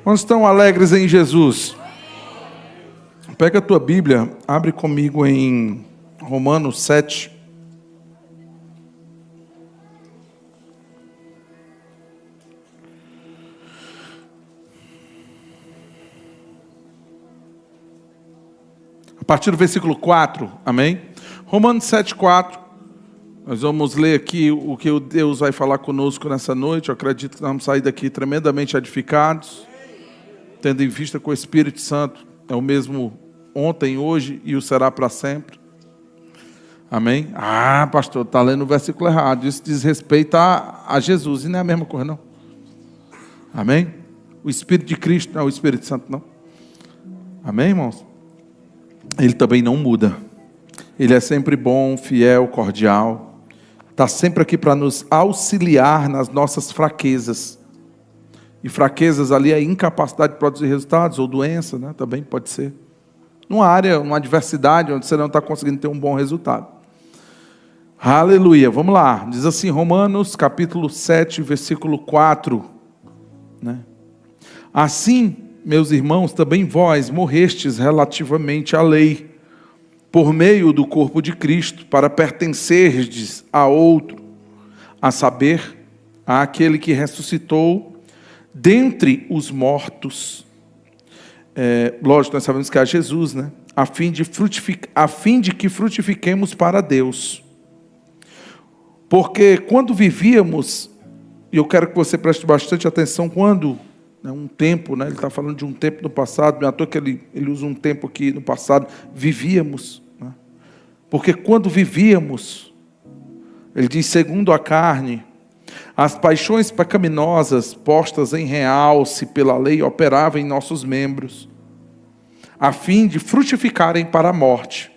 Quantos estão alegres em Jesus? Pega a tua Bíblia, abre comigo em Romanos 7. A partir do versículo 4, amém? Romanos 7, 4. Nós vamos ler aqui o que Deus vai falar conosco nessa noite. Eu acredito que nós vamos sair daqui tremendamente edificados, tendo em vista que o Espírito Santo é o mesmo ontem, hoje e o será para sempre. Amém? Ah, pastor, está lendo o versículo errado. Isso diz respeito a Jesus, e não é a mesma coisa, não. Amém? O Espírito de Cristo não é o Espírito Santo, não. Amém, irmãos? Ele também não muda. Ele é sempre bom, fiel, cordial. Está sempre aqui para nos auxiliar nas nossas fraquezas. E fraquezas ali é incapacidade de produzir resultados, ou doença, né? Também pode ser. Numa área, uma adversidade, onde você não está conseguindo ter um bom resultado. Aleluia, vamos lá. Diz assim, Romanos capítulo 7, versículo 4. Né? Assim, meus irmãos, também vós morrestes relativamente à lei, por meio do corpo de Cristo, para pertencerdes a outro, a saber, àquele que ressuscitou dentre os mortos. Lógico, nós sabemos que é Jesus, né? A fim de que frutifiquemos para Deus. Porque quando vivíamos, e eu quero que você preste bastante atenção, quando, né, um tempo, né, ele está falando de um tempo no passado, não é à toa que ele usa um tempo aqui no passado, vivíamos, né? Porque quando vivíamos, ele diz, segundo a carne, as paixões pecaminosas postas em realce pela lei operavam em nossos membros, a fim de frutificarem para a morte.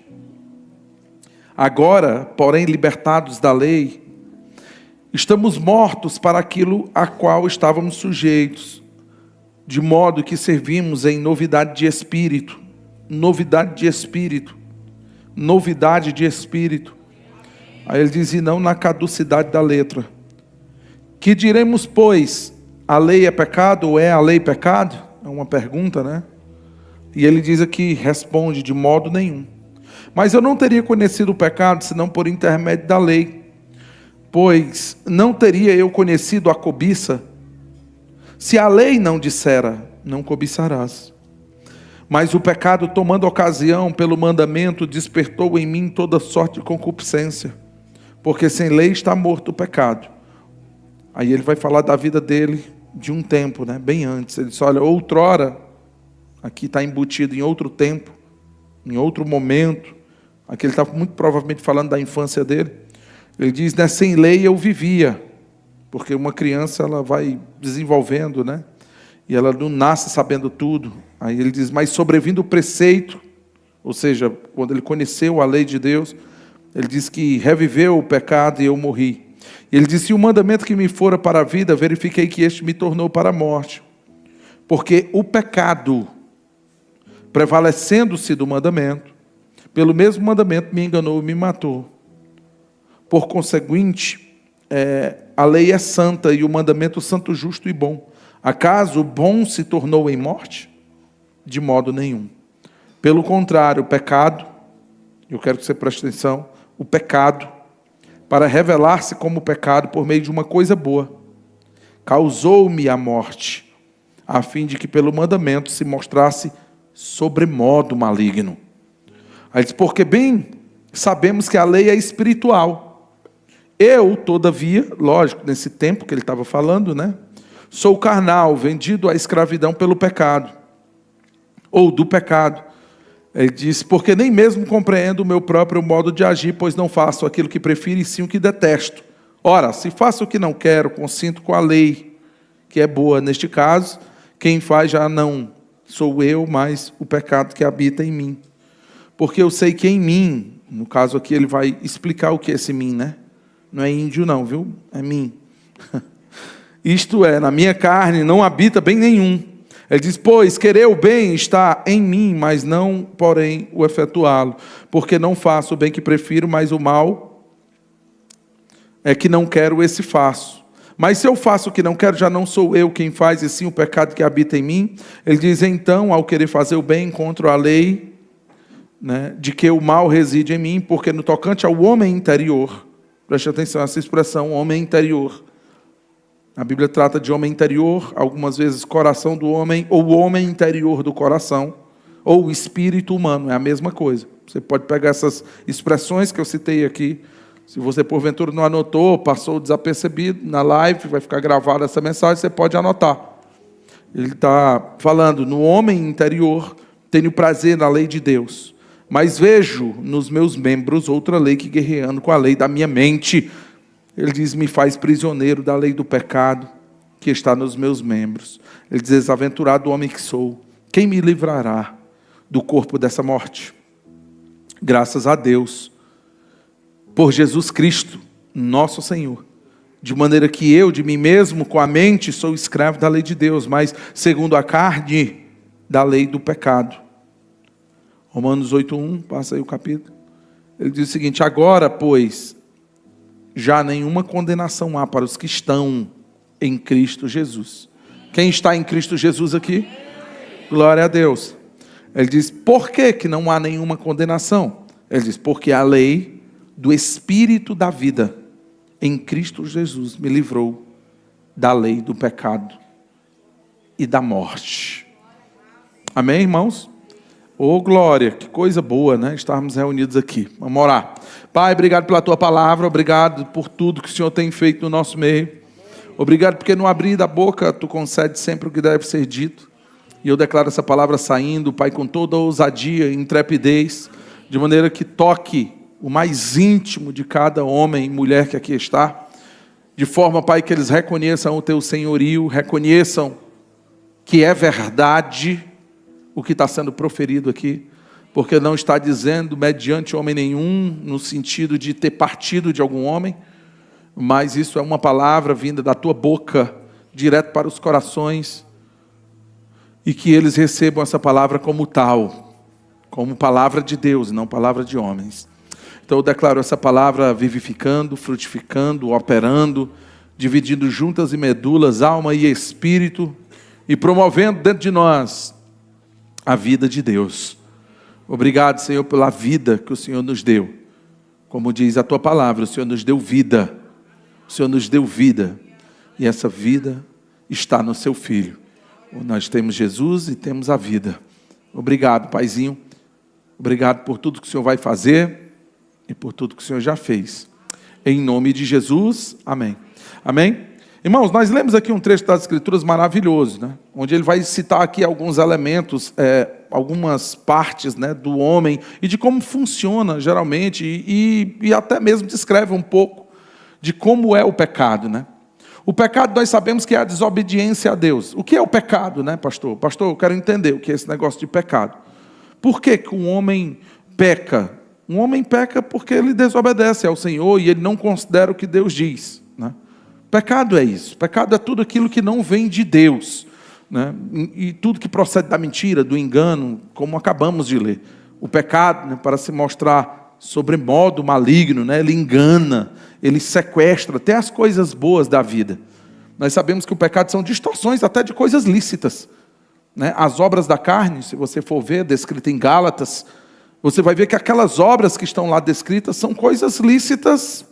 Agora, porém, libertados da lei, estamos mortos para aquilo a qual estávamos sujeitos, de modo que servimos em novidade de espírito. Novidade de espírito. Novidade de espírito. Aí ele diz, e não na caducidade da letra. Que diremos, pois, a lei é pecado ou é a lei pecado? É uma pergunta, né? E ele diz aqui, responde, de modo nenhum. Mas eu não teria conhecido o pecado, senão por intermédio da lei. Pois não teria eu conhecido a cobiça, se a lei não dissera, não cobiçarás. Mas o pecado, tomando ocasião pelo mandamento, despertou em mim toda sorte de concupiscência. Porque sem lei está morto o pecado. Aí ele vai falar da vida dele de um tempo, né? Bem antes. Ele diz, olha, outrora, aqui está embutido em outro tempo, em outro momento. Aqui ele está muito provavelmente falando da infância dele. Ele diz, né, sem lei eu vivia. Porque uma criança, ela vai desenvolvendo, né? E ela não nasce sabendo tudo. Aí ele diz, mas sobrevindo o preceito, ou seja, quando ele conheceu a lei de Deus, ele diz que reviveu o pecado e eu morri. Ele disse, o mandamento que me fora para a vida, verifiquei que este me tornou para a morte. Porque o pecado, prevalecendo-se do mandamento, pelo mesmo mandamento me enganou e me matou. Por conseguinte, a lei é santa e o mandamento santo, justo e bom. Acaso o bom se tornou em morte? De modo nenhum. Pelo contrário, o pecado, eu quero que você preste atenção, o pecado, para revelar-se como pecado por meio de uma coisa boa, causou-me a morte, a fim de que pelo mandamento se mostrasse sobremodo maligno. Aí diz, porque bem sabemos que a lei é espiritual. Eu, todavia, lógico, nesse tempo que ele estava falando, né? Sou carnal, vendido à escravidão pelo pecado, ou do pecado. Ele diz, porque nem mesmo compreendo o meu próprio modo de agir, pois não faço aquilo que prefiro e sim o que detesto. Ora, se faço o que não quero, consinto com a lei, que é boa. Neste caso, quem faz já não sou eu, mas o pecado que habita em mim. Porque eu sei que em mim, no caso aqui ele vai explicar o que é esse mim, né? Não é índio não, viu? É mim. Isto é, na minha carne não habita bem nenhum. Ele diz, pois querer o bem está em mim, mas não, porém, o efetuá-lo. Porque não faço o bem que prefiro, mas o mal é que não quero, esse faço. Mas se eu faço o que não quero, já não sou eu quem faz, e sim o pecado que habita em mim. Ele diz, então, ao querer fazer o bem, encontro a lei, né, de que o mal reside em mim, porque no tocante ao homem interior, preste atenção a essa expressão, homem interior. A Bíblia trata de homem interior, algumas vezes coração do homem, ou o homem interior do coração, ou o espírito humano, é a mesma coisa. Você pode pegar essas expressões que eu citei aqui. Se você, porventura, não anotou, passou desapercebido na live, vai ficar gravada essa mensagem, você pode anotar. Ele está falando, no homem interior, tenho prazer na lei de Deus, mas vejo nos meus membros outra lei que guerreando com a lei da minha mente. Ele diz, me faz prisioneiro da lei do pecado que está nos meus membros. Ele diz, desaventurado homem que sou, quem me livrará do corpo dessa morte? Graças a Deus, por Jesus Cristo, nosso Senhor. De maneira que eu, de mim mesmo, com a mente, sou escravo da lei de Deus, mas segundo a carne, da lei do pecado. Romanos 8:1, passa aí o capítulo. Ele diz o seguinte, agora, pois, já nenhuma condenação há para os que estão em Cristo Jesus. Quem está em Cristo Jesus aqui? Glória a Deus. Ele diz, por que não há nenhuma condenação? Ele diz, porque a lei do Espírito da vida em Cristo Jesus me livrou da lei do pecado e da morte. Amém, irmãos? Ô glória, que coisa boa, né? Estarmos reunidos aqui. Vamos orar. Pai, obrigado pela tua palavra, obrigado por tudo que o Senhor tem feito no nosso meio. Obrigado porque no abrir da boca tu concedes sempre o que deve ser dito. E eu declaro essa palavra saindo, Pai, com toda a ousadia e intrepidez, de maneira que toque o mais íntimo de cada homem e mulher que aqui está, de forma, Pai, que eles reconheçam o teu senhorio, reconheçam que é verdade o que está sendo proferido aqui, porque não está dizendo mediante homem nenhum, no sentido de ter partido de algum homem, mas isso é uma palavra vinda da tua boca, direto para os corações, e que eles recebam essa palavra como tal, como palavra de Deus, não palavra de homens. Então eu declaro essa palavra vivificando, frutificando, operando, dividindo juntas e medulas, alma e espírito, e promovendo dentro de nós a vida de Deus. Obrigado, Senhor, pela vida que o Senhor nos deu. Como diz a tua palavra, o Senhor nos deu vida. O Senhor nos deu vida. E essa vida está no seu Filho. Nós temos Jesus e temos a vida. Obrigado, Paizinho. Obrigado por tudo que o Senhor vai fazer e por tudo que o Senhor já fez. Em nome de Jesus, amém. Amém? Irmãos, nós lemos aqui um trecho das Escrituras maravilhoso, né? Onde ele vai citar aqui alguns elementos, algumas partes, né, do homem e de como funciona geralmente e até mesmo descreve um pouco de como é o pecado, né? O pecado nós sabemos que é a desobediência a Deus. O que é o pecado, né, pastor? Pastor, eu quero entender o que é esse negócio de pecado. Por que que um homem peca? Um homem peca porque ele desobedece ao Senhor e ele não considera o que Deus diz, né? Pecado é isso. Pecado é tudo aquilo que não vem de Deus, né? E tudo que procede da mentira, do engano, como acabamos de ler. O pecado, né, para se mostrar sobremodo maligno, né, ele engana, ele sequestra até as coisas boas da vida. Nós sabemos que o pecado são distorções até de coisas lícitas, né? As obras da carne, se você for ver, descrita em Gálatas, você vai ver que aquelas obras que estão lá descritas são coisas lícitas,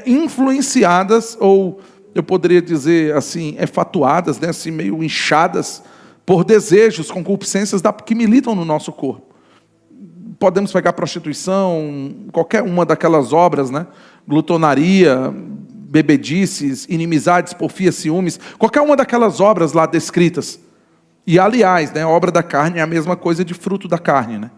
influenciadas, ou eu poderia dizer assim, efatuadas, né, assim, meio inchadas por desejos, concupiscências que militam no nosso corpo. Podemos pegar prostituição, qualquer uma daquelas obras, né? Glutonaria, bebedices, inimizades, porfias, ciúmes, qualquer uma daquelas obras lá descritas. E aliás, né, a obra da carne é a mesma coisa de fruto da carne, né?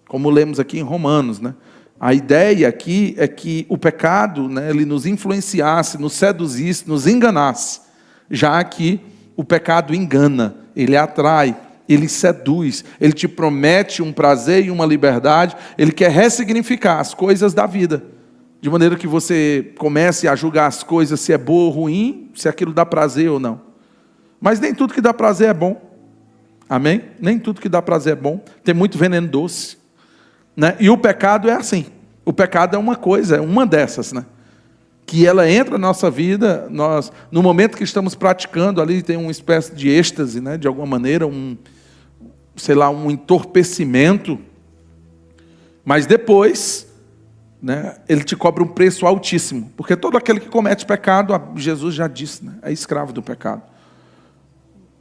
Como lemos aqui em Romanos, né? A ideia aqui é que o pecado, né, ele nos influenciasse, nos seduzisse, nos enganasse, já que o pecado engana, ele atrai, ele seduz, ele te promete um prazer e uma liberdade, ele quer ressignificar as coisas da vida, de maneira que você comece a julgar as coisas, se é boa ou ruim, se aquilo dá prazer ou não. Mas nem tudo que dá prazer é bom, amém? Nem tudo que dá prazer é bom, tem muito veneno doce, né? E o pecado é assim, o pecado é uma coisa, é uma dessas, né? que ela entra na nossa vida, nós, no momento que estamos praticando ali, tem uma espécie de êxtase, né? De alguma maneira, um entorpecimento, mas depois, né, ele te cobra um preço altíssimo, porque todo aquele que comete pecado, Jesus já disse, né, é escravo do pecado.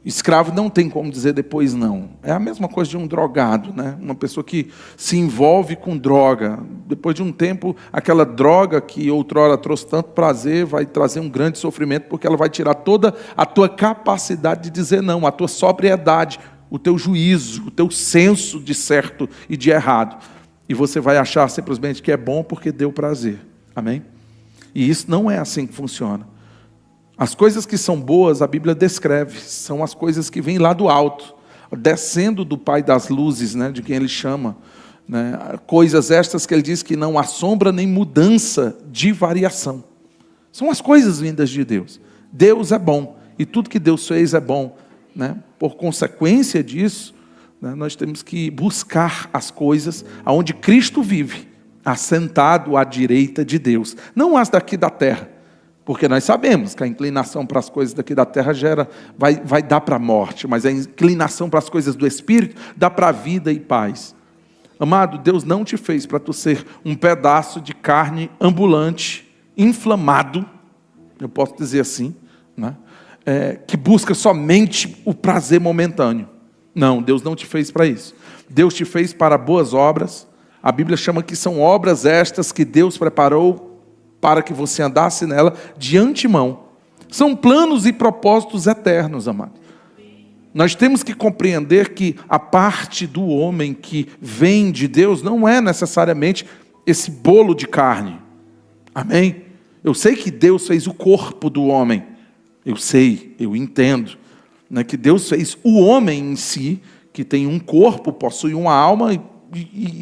Escravo não tem como dizer depois não. É a mesma coisa de um drogado, né? Uma pessoa que se envolve com droga. Depois de um tempo, aquela droga que outrora trouxe tanto prazer, vai trazer um grande sofrimento, porque ela vai tirar toda a tua capacidade de dizer não, a tua sobriedade, o teu juízo, o teu senso de certo e de errado. E você vai achar simplesmente que é bom porque deu prazer. Amém? E isso não é assim que funciona. As coisas que são boas, a Bíblia descreve, são as coisas que vêm lá do alto, descendo do Pai das luzes, né, de quem ele chama. Né, coisas estas que ele diz que não há sombra nem mudança de variação. São as coisas vindas de Deus. Deus é bom, e tudo que Deus fez é bom. Né? Por consequência disso, né, nós temos que buscar as coisas onde Cristo vive, assentado à direita de Deus, não as daqui da terra. Porque nós sabemos que a inclinação para as coisas daqui da terra vai dar para a morte, mas a inclinação para as coisas do Espírito dá para a vida e paz. Amado, Deus não te fez para tu ser um pedaço de carne ambulante, inflamado, eu posso dizer assim, né? Que busca somente o prazer momentâneo. Não, Deus não te fez para isso. Deus te fez para boas obras. A Bíblia chama que são obras estas que Deus preparou para que você andasse nela de antemão. São planos e propósitos eternos, amado. Nós temos que compreender que a parte do homem que vem de Deus não é necessariamente esse bolo de carne. Amém? Eu sei que Deus fez o corpo do homem. Eu sei, eu entendo, né, que Deus fez o homem em si, que tem um corpo, possui uma alma,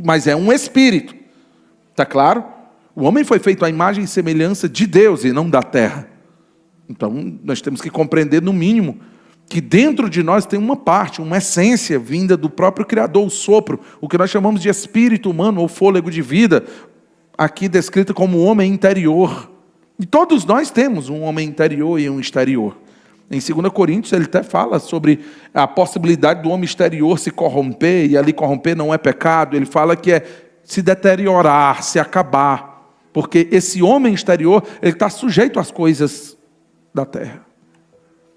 mas é um espírito. Está claro? O homem foi feito à imagem e semelhança de Deus e não da terra. Então, nós temos que compreender, no mínimo, que dentro de nós tem uma parte, uma essência vinda do próprio Criador, o sopro, o que nós chamamos de espírito humano ou fôlego de vida, aqui descrito como homem interior. E todos nós temos um homem interior e um exterior. Em 2 Coríntios, ele até fala sobre a possibilidade do homem exterior se corromper, e ali corromper não é pecado, ele fala que é se deteriorar, se acabar. Porque esse homem exterior, ele está sujeito às coisas da terra.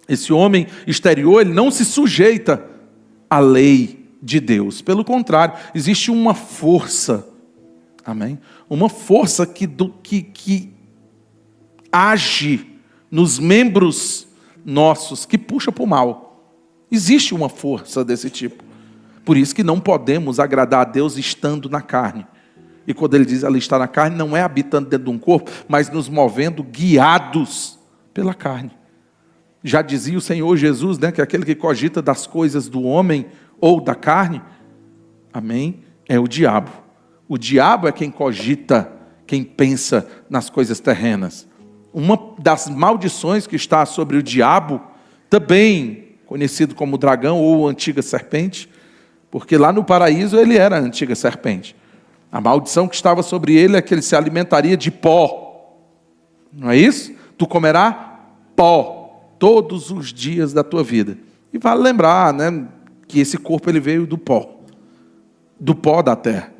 Esse homem exterior, ele não se sujeita à lei de Deus. Pelo contrário, existe uma força, amém? Uma força que age nos membros nossos, que puxa para o mal. Existe uma força desse tipo. Por isso que não podemos agradar a Deus estando na carne. E quando ele diz ali está na carne, não é habitando dentro de um corpo, mas nos movendo guiados pela carne. Já dizia o Senhor Jesus, né, que aquele que cogita das coisas do homem ou da carne, amém, é o diabo. O diabo é quem cogita, quem pensa nas coisas terrenas. Uma das maldições que está sobre o diabo, também conhecido como dragão ou antiga serpente, porque lá no paraíso ele era a antiga serpente. A maldição que estava sobre ele é que ele se alimentaria de pó. Não é isso? Tu comerás pó todos os dias da tua vida. E vale lembrar, né, que esse corpo ele veio do pó da terra.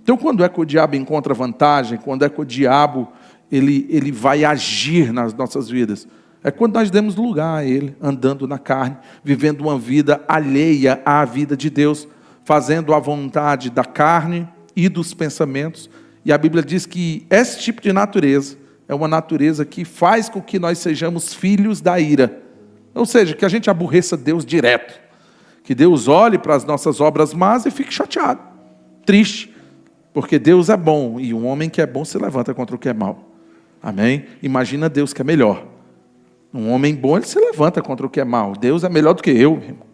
Então, quando é que o diabo encontra vantagem, quando é que o diabo ele vai agir nas nossas vidas? É quando nós demos lugar a ele, andando na carne, vivendo uma vida alheia à vida de Deus, fazendo a vontade da carne e dos pensamentos. E a Bíblia diz que esse tipo de natureza é uma natureza que faz com que nós sejamos filhos da ira. Ou seja, que a gente aborreça Deus direto. Que Deus olhe para as nossas obras más e fique chateado, triste. Porque Deus é bom e um homem que é bom se levanta contra o que é mal. Amém? Imagina Deus que é melhor. Um homem bom, ele se levanta contra o que é mal. Deus é melhor do que eu, irmão.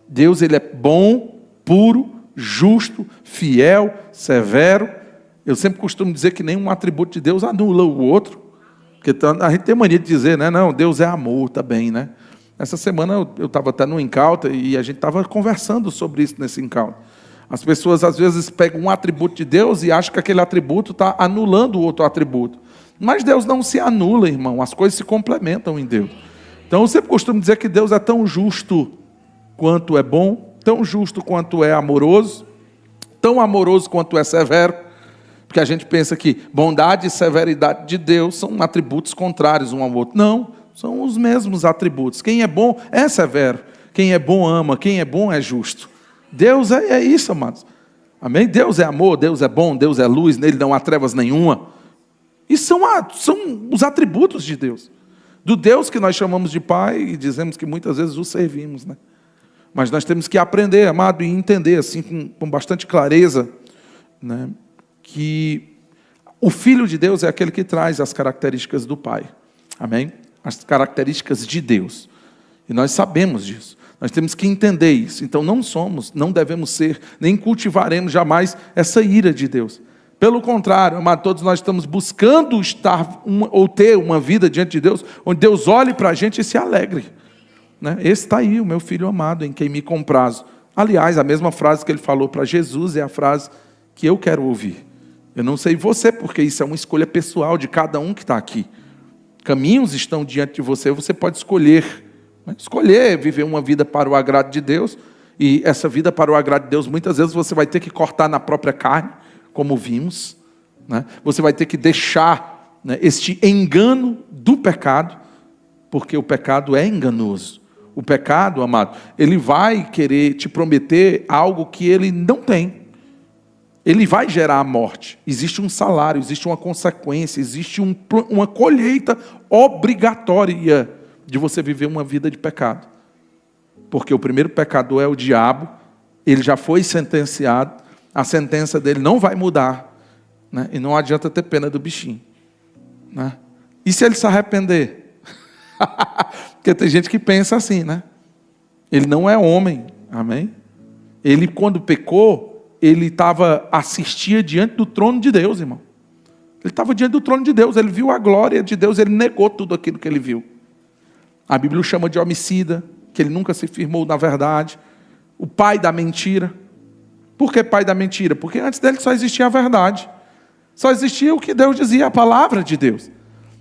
Deus, ele é bom, puro, justo, fiel, severo. Eu sempre costumo dizer que nenhum atributo de Deus anula o outro. Porque a gente tem mania de dizer, né? Não, Deus é amor também, né? Essa semana eu estava até no encounter e a gente estava conversando sobre isso nesse encounter. As pessoas às vezes pegam um atributo de Deus e acham que aquele atributo está anulando o outro atributo. Mas Deus não se anula, irmão. As coisas se complementam em Deus. Então eu sempre costumo dizer que Deus é tão justo quanto é bom, tão justo quanto é amoroso, tão amoroso quanto é severo, porque a gente pensa que bondade e severidade de Deus são atributos contrários um ao outro. Não, são os mesmos atributos. Quem é bom é severo, quem é bom ama, quem é bom é justo. Deus é isso, amados. Amém? Deus é amor, Deus é bom, Deus é luz, nele não há trevas nenhuma. E são os atributos de Deus. Do Deus que nós chamamos de Pai e dizemos que muitas vezes o servimos, né? Mas nós temos que aprender, amado, e entender assim com bastante clareza, né, que o Filho de Deus é aquele que traz as características do Pai. Amém? As características de Deus. E nós sabemos disso. Nós temos que entender isso. Então não devemos ser, nem cultivaremos jamais essa ira de Deus. Pelo contrário, amado, todos nós estamos buscando ou ter uma vida diante de Deus, onde Deus olhe para a gente e se alegre. Né? Esse está aí, o meu filho amado, em quem me comprazo. Aliás, a mesma frase que ele falou para Jesus é a frase que eu quero ouvir. Eu não sei você, porque isso é uma escolha pessoal de cada um que está aqui. Caminhos estão diante de você, você pode escolher. Escolher viver uma vida para o agrado de Deus, e essa vida para o agrado de Deus, muitas vezes você vai ter que cortar na própria carne, como vimos, né? Você vai ter que deixar, né, este engano do pecado, porque o pecado é enganoso. O pecado, amado, ele vai querer te prometer algo que ele não tem. Ele vai gerar a morte. Existe um salário, existe uma consequência, existe uma colheita obrigatória de você viver uma vida de pecado. Porque o primeiro pecador é o diabo, ele já foi sentenciado, a sentença dele não vai mudar, né? E não adianta ter pena do bichinho, né? E se ele se arrepender? Porque tem gente que pensa assim, né? Ele não é homem, amém? Ele, quando pecou, ele assistia diante do trono de Deus, irmão. Ele estava diante do trono de Deus, ele viu a glória de Deus, ele negou tudo aquilo que ele viu. A Bíblia o chama de homicida, que ele nunca se firmou na verdade. O pai da mentira. Por que pai da mentira? Porque antes dele só existia a verdade. Só existia o que Deus dizia, a palavra de Deus.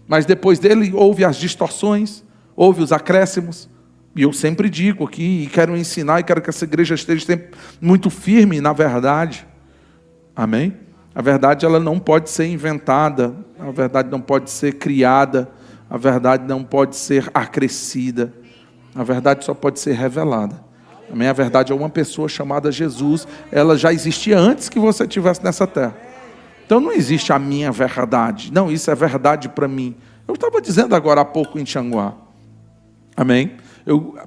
Mas depois dele houve as distorções, houve os acréscimos. E eu sempre digo aqui, e quero ensinar, e quero que essa igreja esteja sempre muito firme na verdade. Amém? A verdade, ela não pode ser inventada. A verdade não pode ser criada. A verdade não pode ser acrescida. A verdade só pode ser revelada. Amém? A verdade é uma pessoa chamada Jesus. Ela já existia antes que você estivesse nessa terra. Então não existe a minha verdade. Não, isso é verdade para mim. Eu estava dizendo agora há pouco em Tianguá. Amém?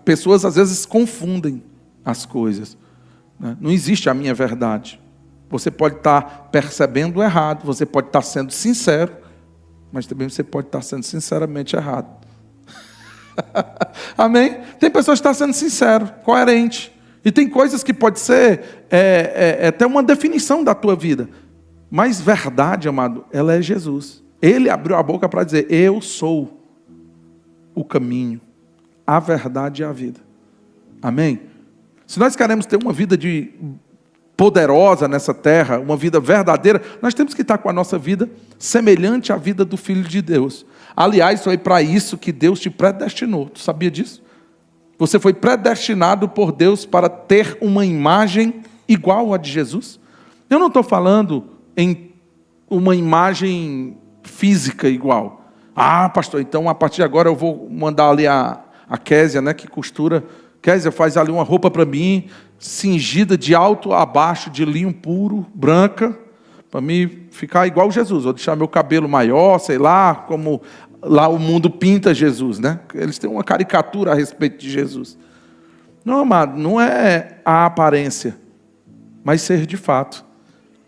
Pessoas às vezes confundem as coisas, né? Não existe a minha verdade. Você pode estar percebendo errado. Você pode estar sendo sincero. Mas também você pode estar sendo sinceramente errado. Amém? Tem pessoas que estão sendo sincero, coerente. E tem coisas que pode ser até uma definição da tua vida. Mas verdade, amado, ela é Jesus. Ele abriu a boca para dizer, eu sou o caminho, a verdade e a vida. Amém? Se nós queremos ter uma vida poderosa nessa terra, uma vida verdadeira, nós temos que estar com a nossa vida semelhante à vida do Filho de Deus. Aliás, foi para isso que Deus te predestinou. Tu sabia disso? Você foi predestinado por Deus para ter uma imagem igual à de Jesus. Eu não estou falando em uma imagem física igual. Ah, pastor, então a partir de agora eu vou mandar ali a Késia, né, que costura. Késia, faz ali uma roupa para mim, cingida de alto a baixo, de linho puro, branca, para mim ficar igual Jesus. Vou deixar meu cabelo maior, sei lá, como lá o mundo pinta Jesus, né? Eles têm uma caricatura a respeito de Jesus. Não, amado, não é a aparência, mas ser de fato.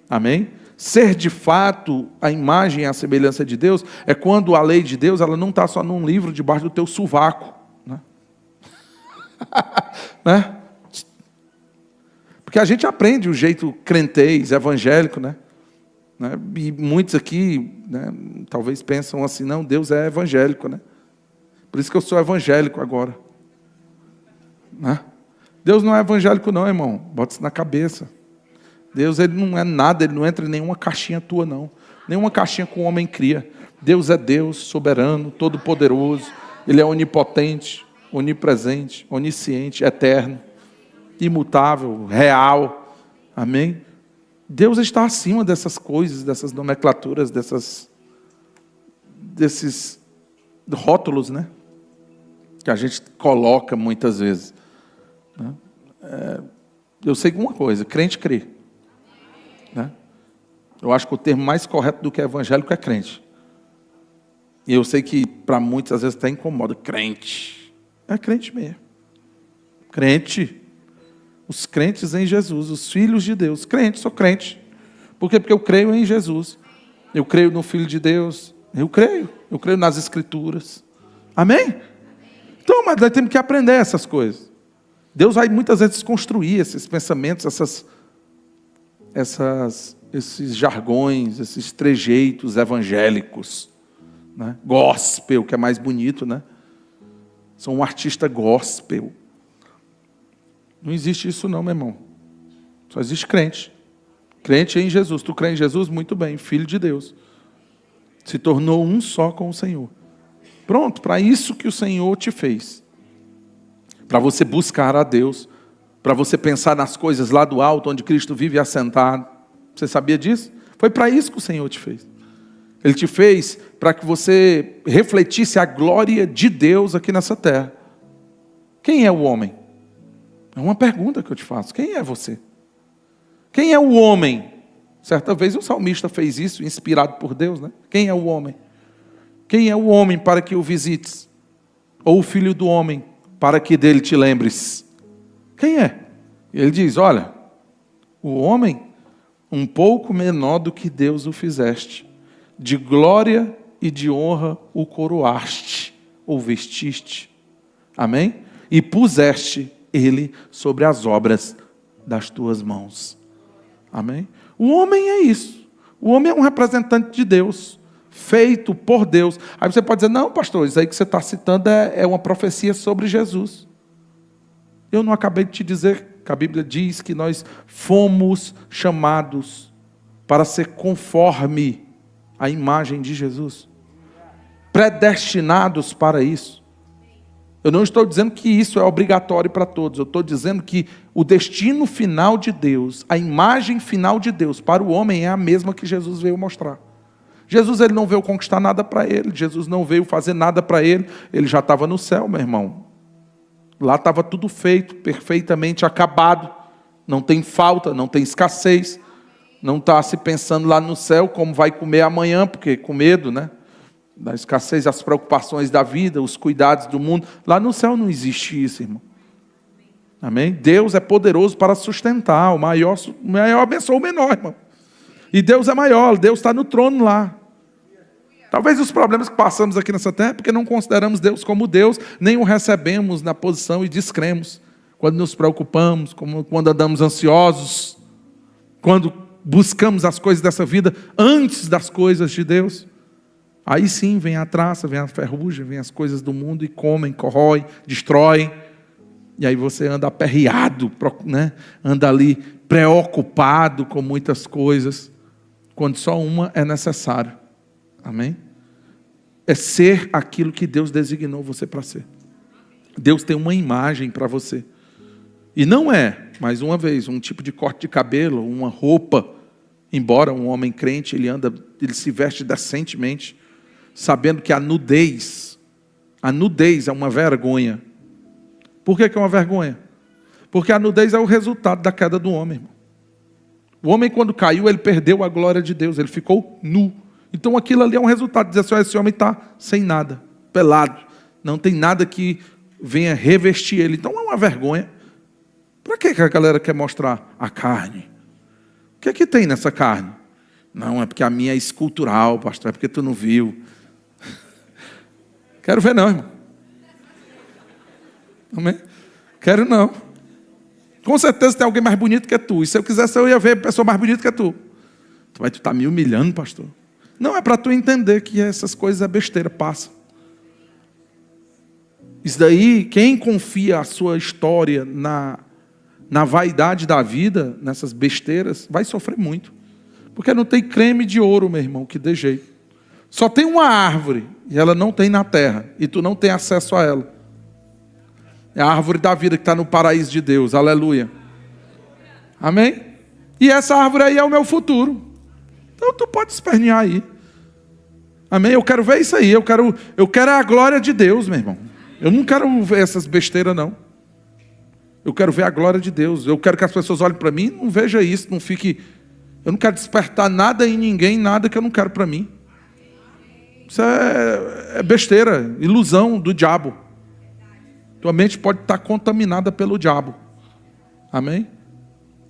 Amém? Ser de fato a imagem e a semelhança de Deus é quando a lei de Deus ela não está só num livro debaixo do teu sovaco, né? Né? Porque a gente aprende o jeito crentez, evangélico, né? E muitos aqui, né, talvez pensam assim, não, Deus é evangélico, né? Por isso que eu sou evangélico agora, né? Deus não é evangélico não, irmão, bota isso na cabeça. Deus, ele não é nada, ele não entra em nenhuma caixinha tua não, nenhuma caixinha que o homem cria. Deus é Deus, soberano, todo-poderoso. Ele é onipotente, onipresente, onisciente, eterno, imutável, real. Amém? Deus está acima dessas coisas, dessas nomenclaturas, desses rótulos, né? Que a gente coloca muitas vezes. Né? Eu sei uma coisa, crente crê. Né? Eu acho que o termo mais correto do que evangélico é crente. E eu sei que para muitos às vezes até incomoda. Crente. É crente mesmo. Crente. Os crentes em Jesus, os filhos de Deus. Crente, sou crente. Por quê? Porque eu creio em Jesus. Eu creio no Filho de Deus. Eu creio nas Escrituras. Amém? Então, mas nós temos que aprender essas coisas. Deus vai muitas vezes desconstruir esses pensamentos, esses jargões, esses trejeitos evangélicos. Né? Gospel, que é mais bonito, né? Sou um artista gospel. Não existe isso não, meu irmão. Só existe crente. Crente em Jesus. Tu crê em Jesus? Muito bem, filho de Deus. Se tornou um só com o Senhor. Pronto, para isso que o Senhor te fez. Para você buscar a Deus. Para você pensar nas coisas lá do alto, onde Cristo vive assentado. Você sabia disso? Foi para isso que o Senhor te fez. Ele te fez para que você refletisse a glória de Deus aqui nessa terra. Quem é o homem? É uma pergunta que eu te faço. Quem é você? Quem é o homem? Certa vez o salmista fez isso, inspirado por Deus, né? Quem é o homem? Quem é o homem para que o visites? Ou o filho do homem para que dele te lembres? Quem é? Ele diz, olha, o homem, um pouco menor do que Deus o fizeste. De glória e de honra o coroaste, ou vestiste. Amém? E puseste ele sobre as obras das tuas mãos. Amém? O homem é isso. O homem é um representante de Deus, feito por Deus. Aí você pode dizer, não, pastor, isso aí que você está citando é uma profecia sobre Jesus. Eu não acabei de te dizer que a Bíblia diz que nós fomos chamados para ser conforme a imagem de Jesus. Predestinados para isso. Eu não estou dizendo que isso é obrigatório para todos. Eu estou dizendo que o destino final de Deus, a imagem final de Deus para o homem é a mesma que Jesus veio mostrar. Jesus ele não veio conquistar nada para ele. Jesus não veio fazer nada para ele. Ele já estava no céu, meu irmão. Lá estava tudo feito, perfeitamente acabado. Não tem falta, não tem escassez. Não está se pensando lá no céu como vai comer amanhã, porque com medo, né? Da escassez, as preocupações da vida, os cuidados do mundo. Lá no céu não existe isso, irmão. Amém? Deus é poderoso para sustentar. O maior abençoa o menor, irmão. E Deus é maior, Deus está no trono lá. Talvez os problemas que passamos aqui nessa terra é porque não consideramos Deus como Deus, nem o recebemos na posição e descremos. Quando nos preocupamos, quando andamos ansiosos, quando buscamos as coisas dessa vida antes das coisas de Deus. Aí sim vem a traça, vem a ferrugem, vem as coisas do mundo e comem, corroem, destroem. E aí você anda aperreado, né? Anda ali preocupado com muitas coisas, quando só uma é necessário. Amém? É ser aquilo que Deus designou você para ser. Deus tem uma imagem para você. E não é, mais uma vez, um tipo de corte de cabelo, uma roupa. Embora um homem crente, ele se veste decentemente, sabendo que a nudez é uma vergonha. Por que é uma vergonha? Porque a nudez é o resultado da queda do homem, irmão. O homem, quando caiu, ele perdeu a glória de Deus, ele ficou nu. Então aquilo ali é um resultado, dizer assim, esse homem está sem nada, pelado, não tem nada que venha revestir ele. Então é uma vergonha. Para que a galera quer mostrar a carne? O que é que tem nessa carne? Não, é porque a minha é escultural, pastor, é porque tu não viu. Quero ver não, irmão. Amém? Quero não. Com certeza tem alguém mais bonito que tu. E se eu quisesse, eu ia ver a pessoa mais bonita que tu. Tu está me humilhando, pastor. Não, é para tu entender que essas coisas é besteira, passa. Isso daí, quem confia a sua história na vaidade da vida, nessas besteiras, vai sofrer muito. Porque não tem creme de ouro, meu irmão, que dê jeito. Só tem uma árvore e ela não tem na terra e tu não tem acesso a ela. É a árvore da vida que está no paraíso de Deus. Aleluia. Amém? E essa árvore aí é o meu futuro. Então tu pode espernear aí. Amém? Eu quero ver isso aí. Eu quero a glória de Deus, meu irmão. Eu não quero ver essas besteiras, não. Eu quero ver a glória de Deus. Eu quero que as pessoas olhem para mim e não vejam isso. Não fique... Eu não quero despertar nada em ninguém, nada que eu não quero para mim. Isso é besteira, ilusão do diabo. Tua mente pode estar contaminada pelo diabo. Amém?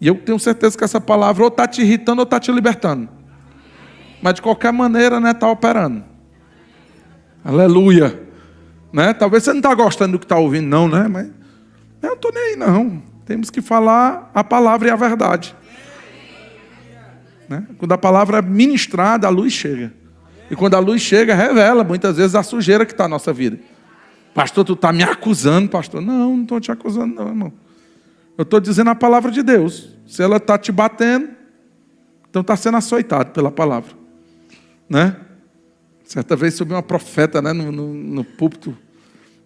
E eu tenho certeza que essa palavra ou está te irritando ou está te libertando. Mas de qualquer maneira, né, está operando. Aleluia. Né? Talvez você não está gostando do que está ouvindo, não, né? Mas eu não estou nem aí, não. Temos que falar a palavra e a verdade. Né? Quando a palavra é ministrada, a luz chega. E quando a luz chega, revela muitas vezes a sujeira que está na nossa vida. Pastor, tu está me acusando, pastor. Não estou te acusando, não, irmão. Eu estou dizendo a palavra de Deus. Se ela está te batendo, então está sendo açoitado pela palavra. Né? Certa vez subiu uma profeta, né, no púlpito,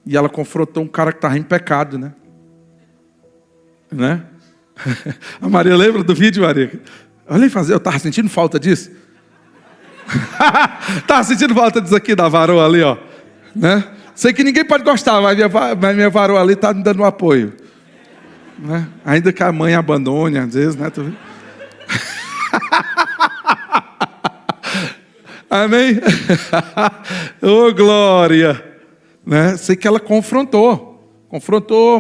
e ela confrontou um cara que estava em pecado. Né? A Maria lembra do vídeo, Maria? Olha aí fazer, eu estava sentindo falta disso. Estava sentindo falta disso aqui da varoa ali, ó. Né? Sei que ninguém pode gostar, mas minha varoa ali está me dando um apoio. Né? Ainda que a mãe abandone, às vezes, né? Amém? Oh, glória! Né? Sei que ela confrontou,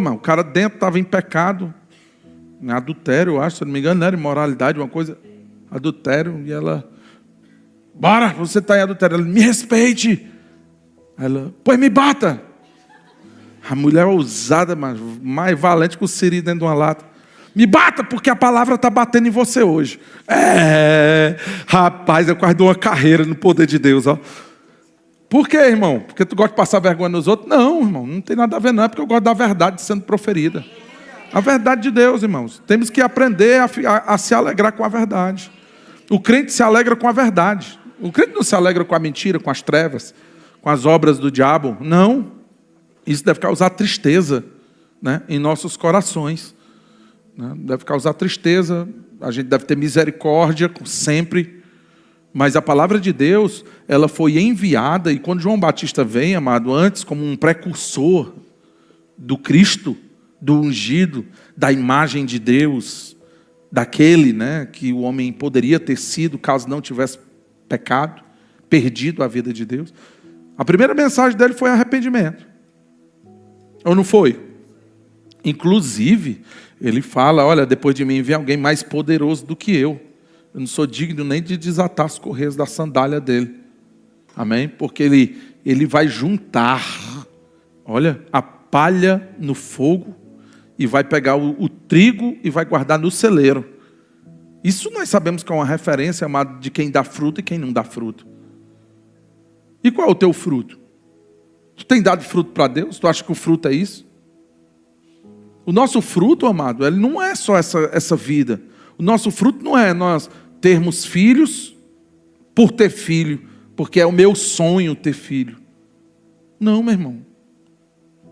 mano. O cara dentro estava em pecado, em adultério, eu acho, se não me engano, não era imoralidade, uma coisa, adultério, e ela, bora, você está em adultério. Ela, me respeite. Ela, pois me bata. A mulher ousada, mas mais valente que o siri dentro de uma lata. Me bata, porque a palavra está batendo em você hoje. Rapaz, eu quase dou uma carreira no poder de Deus, ó. Por quê, irmão? Porque tu gosta de passar vergonha nos outros? Não, irmão, não tem nada a ver, não. É porque eu gosto da verdade sendo proferida. A verdade de Deus, irmãos. Temos que aprender a se alegrar com a verdade. O crente se alegra com a verdade. O crente não se alegra com a mentira, com as trevas, com as obras do diabo. Não. Isso deve causar tristeza, né, em nossos corações. Né? Deve causar tristeza. A gente deve ter misericórdia sempre. Mas a palavra de Deus, ela foi enviada, e quando João Batista vem, amado, antes como um precursor do Cristo, do ungido, da imagem de Deus, daquele, né, que o homem poderia ter sido, caso não tivesse pecado, perdido a vida de Deus. A primeira mensagem dele foi arrependimento. Ou não foi? Inclusive, ele fala, olha, depois de mim vem alguém mais poderoso do que eu. Eu não sou digno nem de desatar as correias da sandália dele. Amém? Porque ele vai juntar, olha, a palha no fogo e vai pegar o trigo e vai guardar no celeiro. Isso nós sabemos que é uma referência, amado, de quem dá fruto e quem não dá fruto. E qual é o teu fruto? Tu tem dado fruto para Deus? Tu acha que o fruto é isso? O nosso fruto, amado, ele não é só essa vida. O nosso fruto não é nós termos filhos por ter filho, porque é o meu sonho ter filho. Não, meu irmão.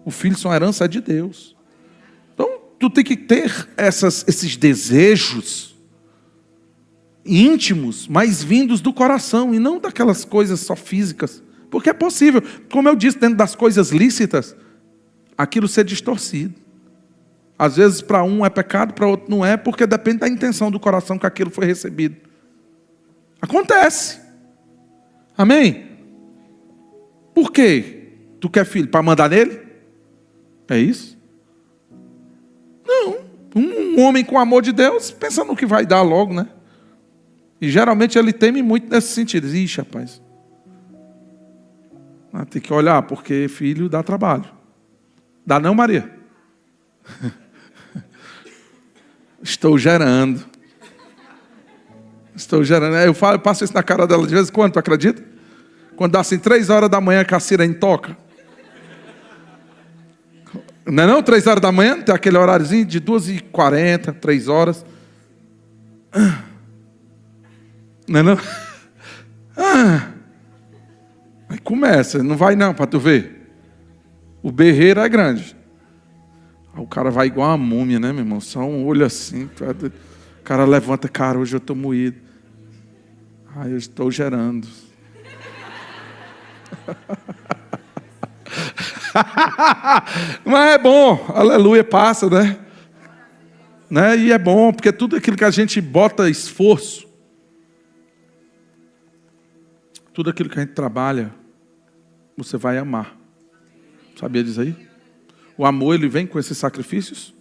O filho são herança de Deus. Então, tu tem que ter esses desejos íntimos, mas vindos do coração, e não daquelas coisas só físicas. Porque é possível, como eu disse, dentro das coisas lícitas, aquilo ser distorcido. Às vezes para um é pecado, para outro não é, porque depende da intenção do coração que aquilo foi recebido. Acontece. Amém? Por quê? Tu quer filho para mandar nele? É isso? Não. Um homem com amor de Deus pensa no que vai dar logo, né? E geralmente ele teme muito nesse sentido. Ixi, rapaz. Tem que olhar, porque filho dá trabalho. Dá não, Maria? Estou gerando. Eu passo isso na cara dela de vez em quando, tu acredita? Quando dá assim 3 horas da manhã que a sirene toca. Não é não? 3 horas da manhã, tem aquele horáriozinho de 2h40, 3 horas. Não é não? Aí começa, não vai não, para tu ver. O berreiro é grande. Aí o cara vai igual uma múmia, né, meu irmão? Só um olho assim. O cara levanta, cara, hoje eu estou moído. Ai, eu estou gerando. Mas é bom, aleluia, passa, né? E é bom, porque tudo aquilo que a gente bota esforço, tudo aquilo que a gente trabalha, você vai amar. Sabia disso aí? O amor, ele vem com esses sacrifícios.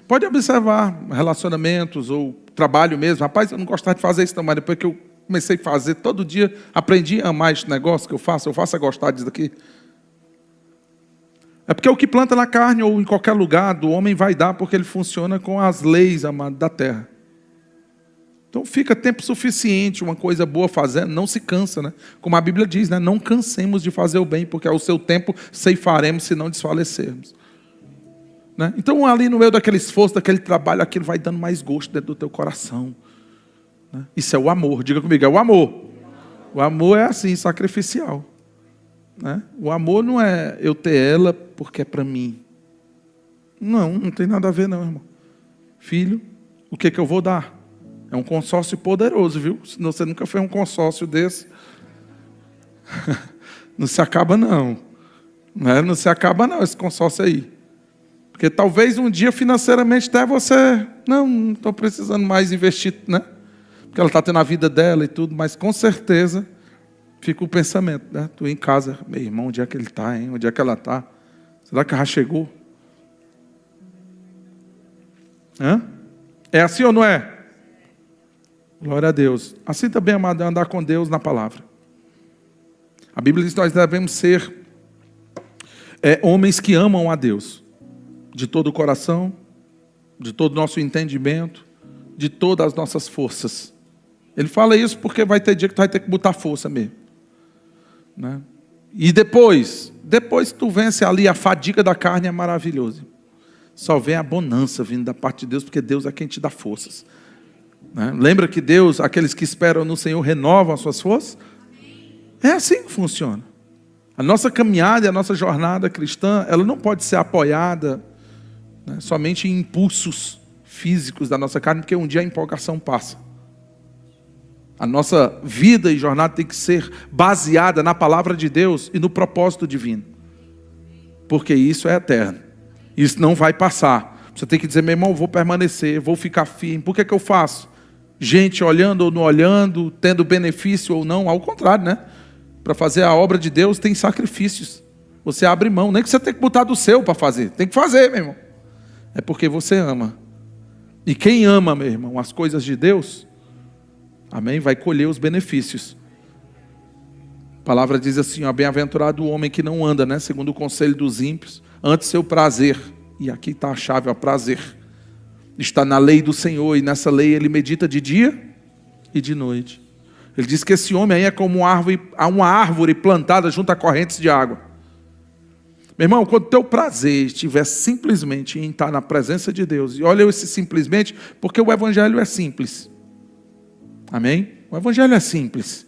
Pode observar relacionamentos ou trabalho mesmo. Rapaz, eu não gostava de fazer isso não, mas depois que eu comecei a fazer todo dia, aprendi a amar esse negócio que eu faço a gostar disso daqui. É porque o que planta na carne ou em qualquer lugar do homem vai dar, porque ele funciona com as leis, amado, da terra. Então fica tempo suficiente, uma coisa boa fazendo, não se cansa, né? Como a Bíblia diz, né? Não cansemos de fazer o bem, porque ao seu tempo ceifaremos se não desfalecermos. Né? Então ali no meio daquele esforço, daquele trabalho, aquilo vai dando mais gosto dentro do teu coração. Né? Isso é o amor, diga comigo, é o amor. O amor é assim, sacrificial. Né? O amor não é eu ter ela porque é para mim. Não tem nada a ver não, irmão. Filho, o que eu vou dar? É um consórcio poderoso, viu? Senão você nunca fez um consórcio desse. Não se acaba não. Não se acaba não esse consórcio aí. Porque talvez um dia financeiramente até você... Não estou precisando mais investir, né? Porque ela está tendo a vida dela e tudo, mas com certeza fica o pensamento, né? Tu em casa, meu irmão, onde é que ele está, hein? Onde é que ela está? Será que já chegou? É assim ou não é? Glória a Deus. Assim também, amado, é andar com Deus na palavra. A Bíblia diz que nós devemos ser homens que amam a Deus. De todo o coração, de todo o nosso entendimento, de todas as nossas forças. Ele fala isso porque vai ter dia que tu vai ter que botar força mesmo. Né? E depois que tu vence ali a fadiga da carne, é maravilhoso. Só vem a bonança vindo da parte de Deus, porque Deus é quem te dá forças. Né? Lembra que Deus, aqueles que esperam no Senhor, renovam as suas forças? É assim que funciona. A nossa caminhada e a nossa jornada cristã, ela não pode ser apoiada, né, somente em impulsos físicos da nossa carne, porque um dia a empolgação passa. A nossa vida e jornada tem que ser baseada na palavra de Deus e no propósito divino. Porque isso é eterno. Isso não vai passar. Você tem que dizer, meu irmão, vou permanecer, vou ficar firme. Por que eu faço? Gente olhando ou não olhando, tendo benefício ou não, ao contrário, né? Para fazer a obra de Deus tem sacrifícios. Você abre mão, nem que você tenha que botar do seu para fazer. Tem que fazer, meu irmão. É porque você ama. E quem ama, meu irmão, as coisas de Deus, amém, vai colher os benefícios. A palavra diz assim, ó, bem-aventurado o homem que não anda, né, segundo o conselho dos ímpios, antes seu prazer. E aqui está a chave, ó, prazer. Está na lei do Senhor, e nessa lei ele medita de dia e de noite. Ele diz que esse homem aí é como uma árvore plantada junto a correntes de água. Meu irmão, quando o teu prazer estiver simplesmente em estar na presença de Deus, e olha esse simplesmente, porque o evangelho é simples. Amém? O evangelho é simples.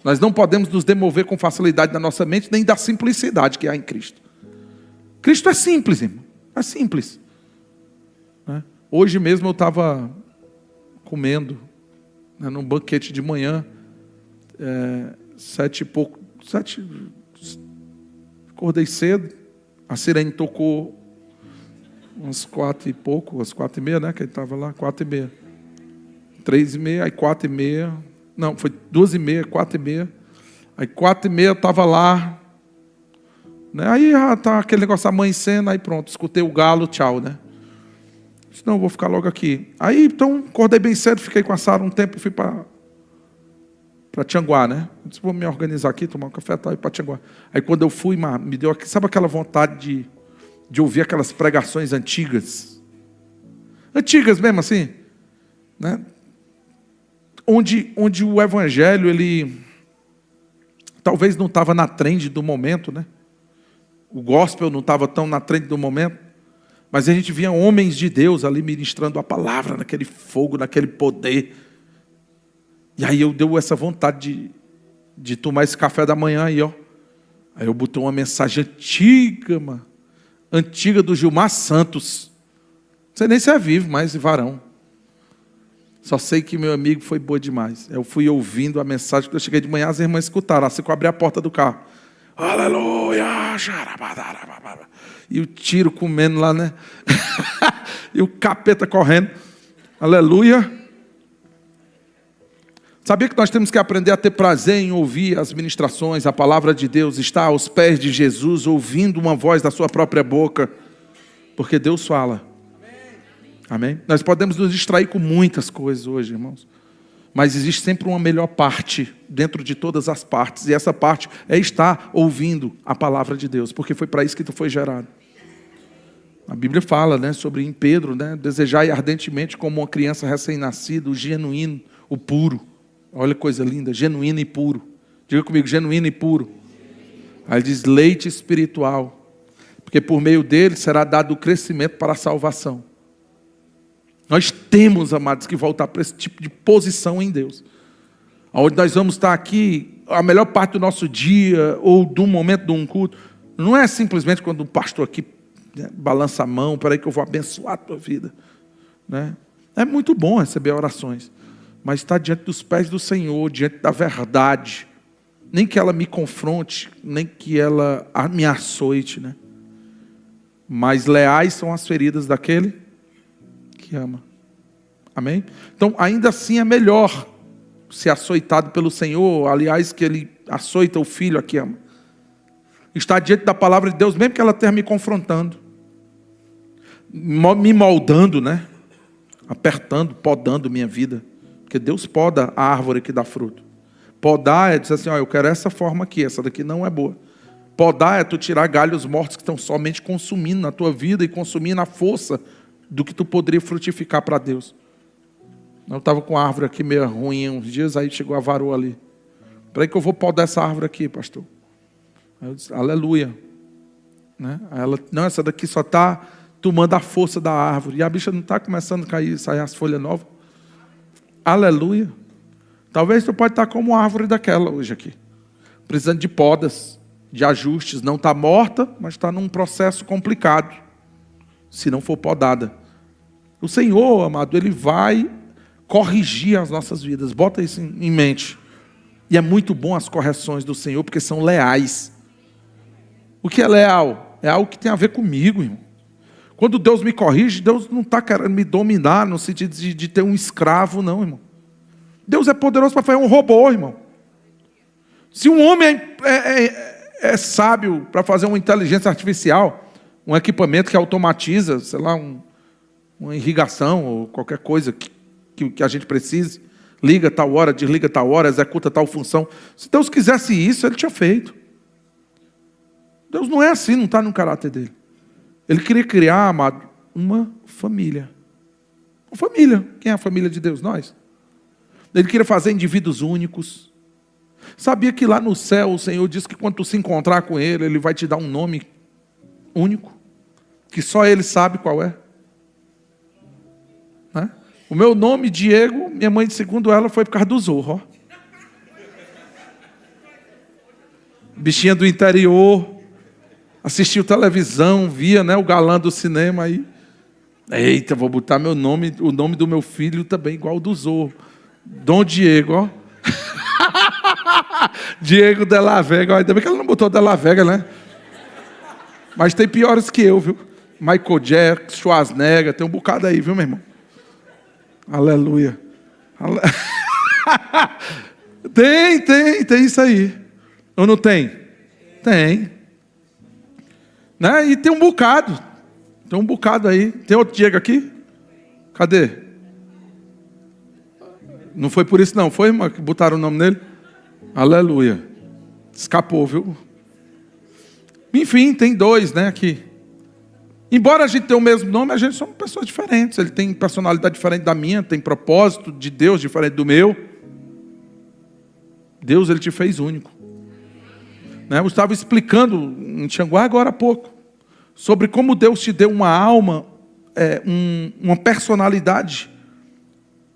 Nós não podemos nos demover com facilidade da nossa mente, nem da simplicidade que há em Cristo. Cristo é simples, irmão. É simples. Hoje mesmo eu estava comendo, né, num banquete de manhã, 7 e pouco, acordei cedo, a sirene tocou umas 4 e pouco, umas 4:30, né, que ele estava lá, 4:30, 3:30, aí 4:30, não, foi 2:30, 4:30, aí 4:30 eu estava lá, né, aí já tá aquele negócio amanhecendo, aí pronto, escutei o galo, tchau, né. Não, vou ficar logo aqui. Aí, então, acordei bem cedo, fiquei com a Sara um tempo, fui para Tianguá, né? Eu disse, vou me organizar aqui, tomar um café, tá, ir para Tianguá. Aí, quando eu fui, me deu, sabe aquela vontade de ouvir aquelas pregações antigas? Antigas mesmo, assim, né? Onde o evangelho, ele talvez não estava na trend do momento, né? O gospel não estava tão na trend do momento. Mas a gente via homens de Deus ali ministrando a palavra, naquele fogo, naquele poder. E aí eu deu essa vontade de tomar esse café da manhã aí, ó. Aí eu botei uma mensagem antiga, mano. Antiga do Gilmar Santos. Não sei nem se é vivo, mas varão. Só sei que meu amigo foi boa demais. Eu fui ouvindo a mensagem, quando eu cheguei de manhã, as irmãs escutaram, assim que eu abri a porta do carro. Aleluia! E o tiro comendo lá, né? E o capeta correndo. Aleluia! Sabia que nós temos que aprender a ter prazer em ouvir as ministrações, a palavra de Deus, estar aos pés de Jesus, ouvindo uma voz da sua própria boca, porque Deus fala. Amém? Nós podemos nos distrair com muitas coisas hoje, irmãos, mas existe sempre uma melhor parte dentro de todas as partes, e essa parte é estar ouvindo a palavra de Deus, porque foi para isso que tu foi gerado. A Bíblia fala, né, sobre em Pedro, né, desejar ardentemente como uma criança recém-nascida, o genuíno, o puro. Olha que coisa linda, genuíno e puro. Diga comigo, genuíno e puro. Aí diz leite espiritual, porque por meio dele será dado o crescimento para a salvação. Nós temos, amados, que voltar para esse tipo de posição em Deus. Onde nós vamos estar aqui, a melhor parte do nosso dia, ou do momento de um culto, não é simplesmente quando o pastor aqui, né, balança a mão, para aí que eu vou abençoar a tua vida. Né? É muito bom receber orações, mas estar diante dos pés do Senhor, diante da verdade, nem que ela me confronte, nem que ela me açoite, né? Mas leais são as feridas daquele que ama. Amém? Então, ainda assim é melhor ser açoitado pelo Senhor, aliás, que Ele açoita o filho a que ama. Estar diante da palavra de Deus, mesmo que ela esteja me confrontando, me moldando, né? Apertando, podando minha vida. Porque Deus poda a árvore que dá fruto. Podar é dizer assim, ó, eu quero essa forma aqui, essa daqui não é boa. Podar é tu tirar galhos mortos que estão somente consumindo na tua vida e consumindo a força do que tu poderia frutificar para Deus. Eu estava com a árvore aqui meio ruim uns dias, aí chegou a varoa ali. Espera aí que eu vou podar essa árvore aqui, pastor. Aí eu disse, aleluia. Né? Aí ela, não, essa daqui só está tomando a força da árvore. E a bicha não está começando a cair, sair as folhas novas. Aleluia. Talvez tu pode estar como uma árvore daquela hoje aqui. Precisando de podas, de ajustes. Não está morta, mas está num processo complicado. Se não for podada. O Senhor, amado, Ele vai corrigir as nossas vidas. Bota isso em mente. E é muito bom as correções do Senhor, porque são leais. O que é leal? É algo que tem a ver comigo, irmão. Quando Deus me corrige, Deus não está querendo me dominar no sentido de ter um escravo, não, irmão. Deus é poderoso para fazer um robô, irmão. Se um homem é sábio para fazer uma inteligência artificial, um equipamento que automatiza, sei lá, uma irrigação ou qualquer coisa que a gente precise, liga tal hora, desliga tal hora, executa tal função. Se Deus quisesse isso, Ele tinha feito. Deus não é assim, não está no caráter dele. Ele queria criar, amado, uma família. Uma família. Quem é a família de Deus? Nós. Ele queria fazer indivíduos únicos. Sabia que lá no céu o Senhor diz que quando tu se encontrar com Ele, Ele vai te dar um nome único, que só Ele sabe qual é. Né? O meu nome, Diego, minha mãe, segundo ela, foi por causa do Zorro. Bichinha do interior, assistiu televisão, via, né, o galã do cinema aí. Eita, vou botar meu nome, o nome do meu filho também igual ao do Zorro. Dom Diego, ó. Diego de la Vega. Ainda bem que ela não botou de la Vega, né? Mas tem piores que eu, viu? Michael Jackson, Schwarzenegger, tem um bocado aí, viu, meu irmão? Aleluia. Tem isso aí. Ou não tem? Tem. Né? E tem um bocado. Tem um bocado aí. Tem outro Diego aqui? Cadê? Não foi por isso não, foi, irmão, que botaram o nome nele? Aleluia. Escapou, viu? Enfim, tem dois, né, aqui. Embora a gente tenha o mesmo nome, a gente somos pessoas diferentes. Ele tem personalidade diferente da minha, tem propósito de Deus diferente do meu. Deus, Ele te fez único. Né? Eu estava explicando em Tianguá agora há pouco, sobre como Deus te deu uma alma, uma personalidade,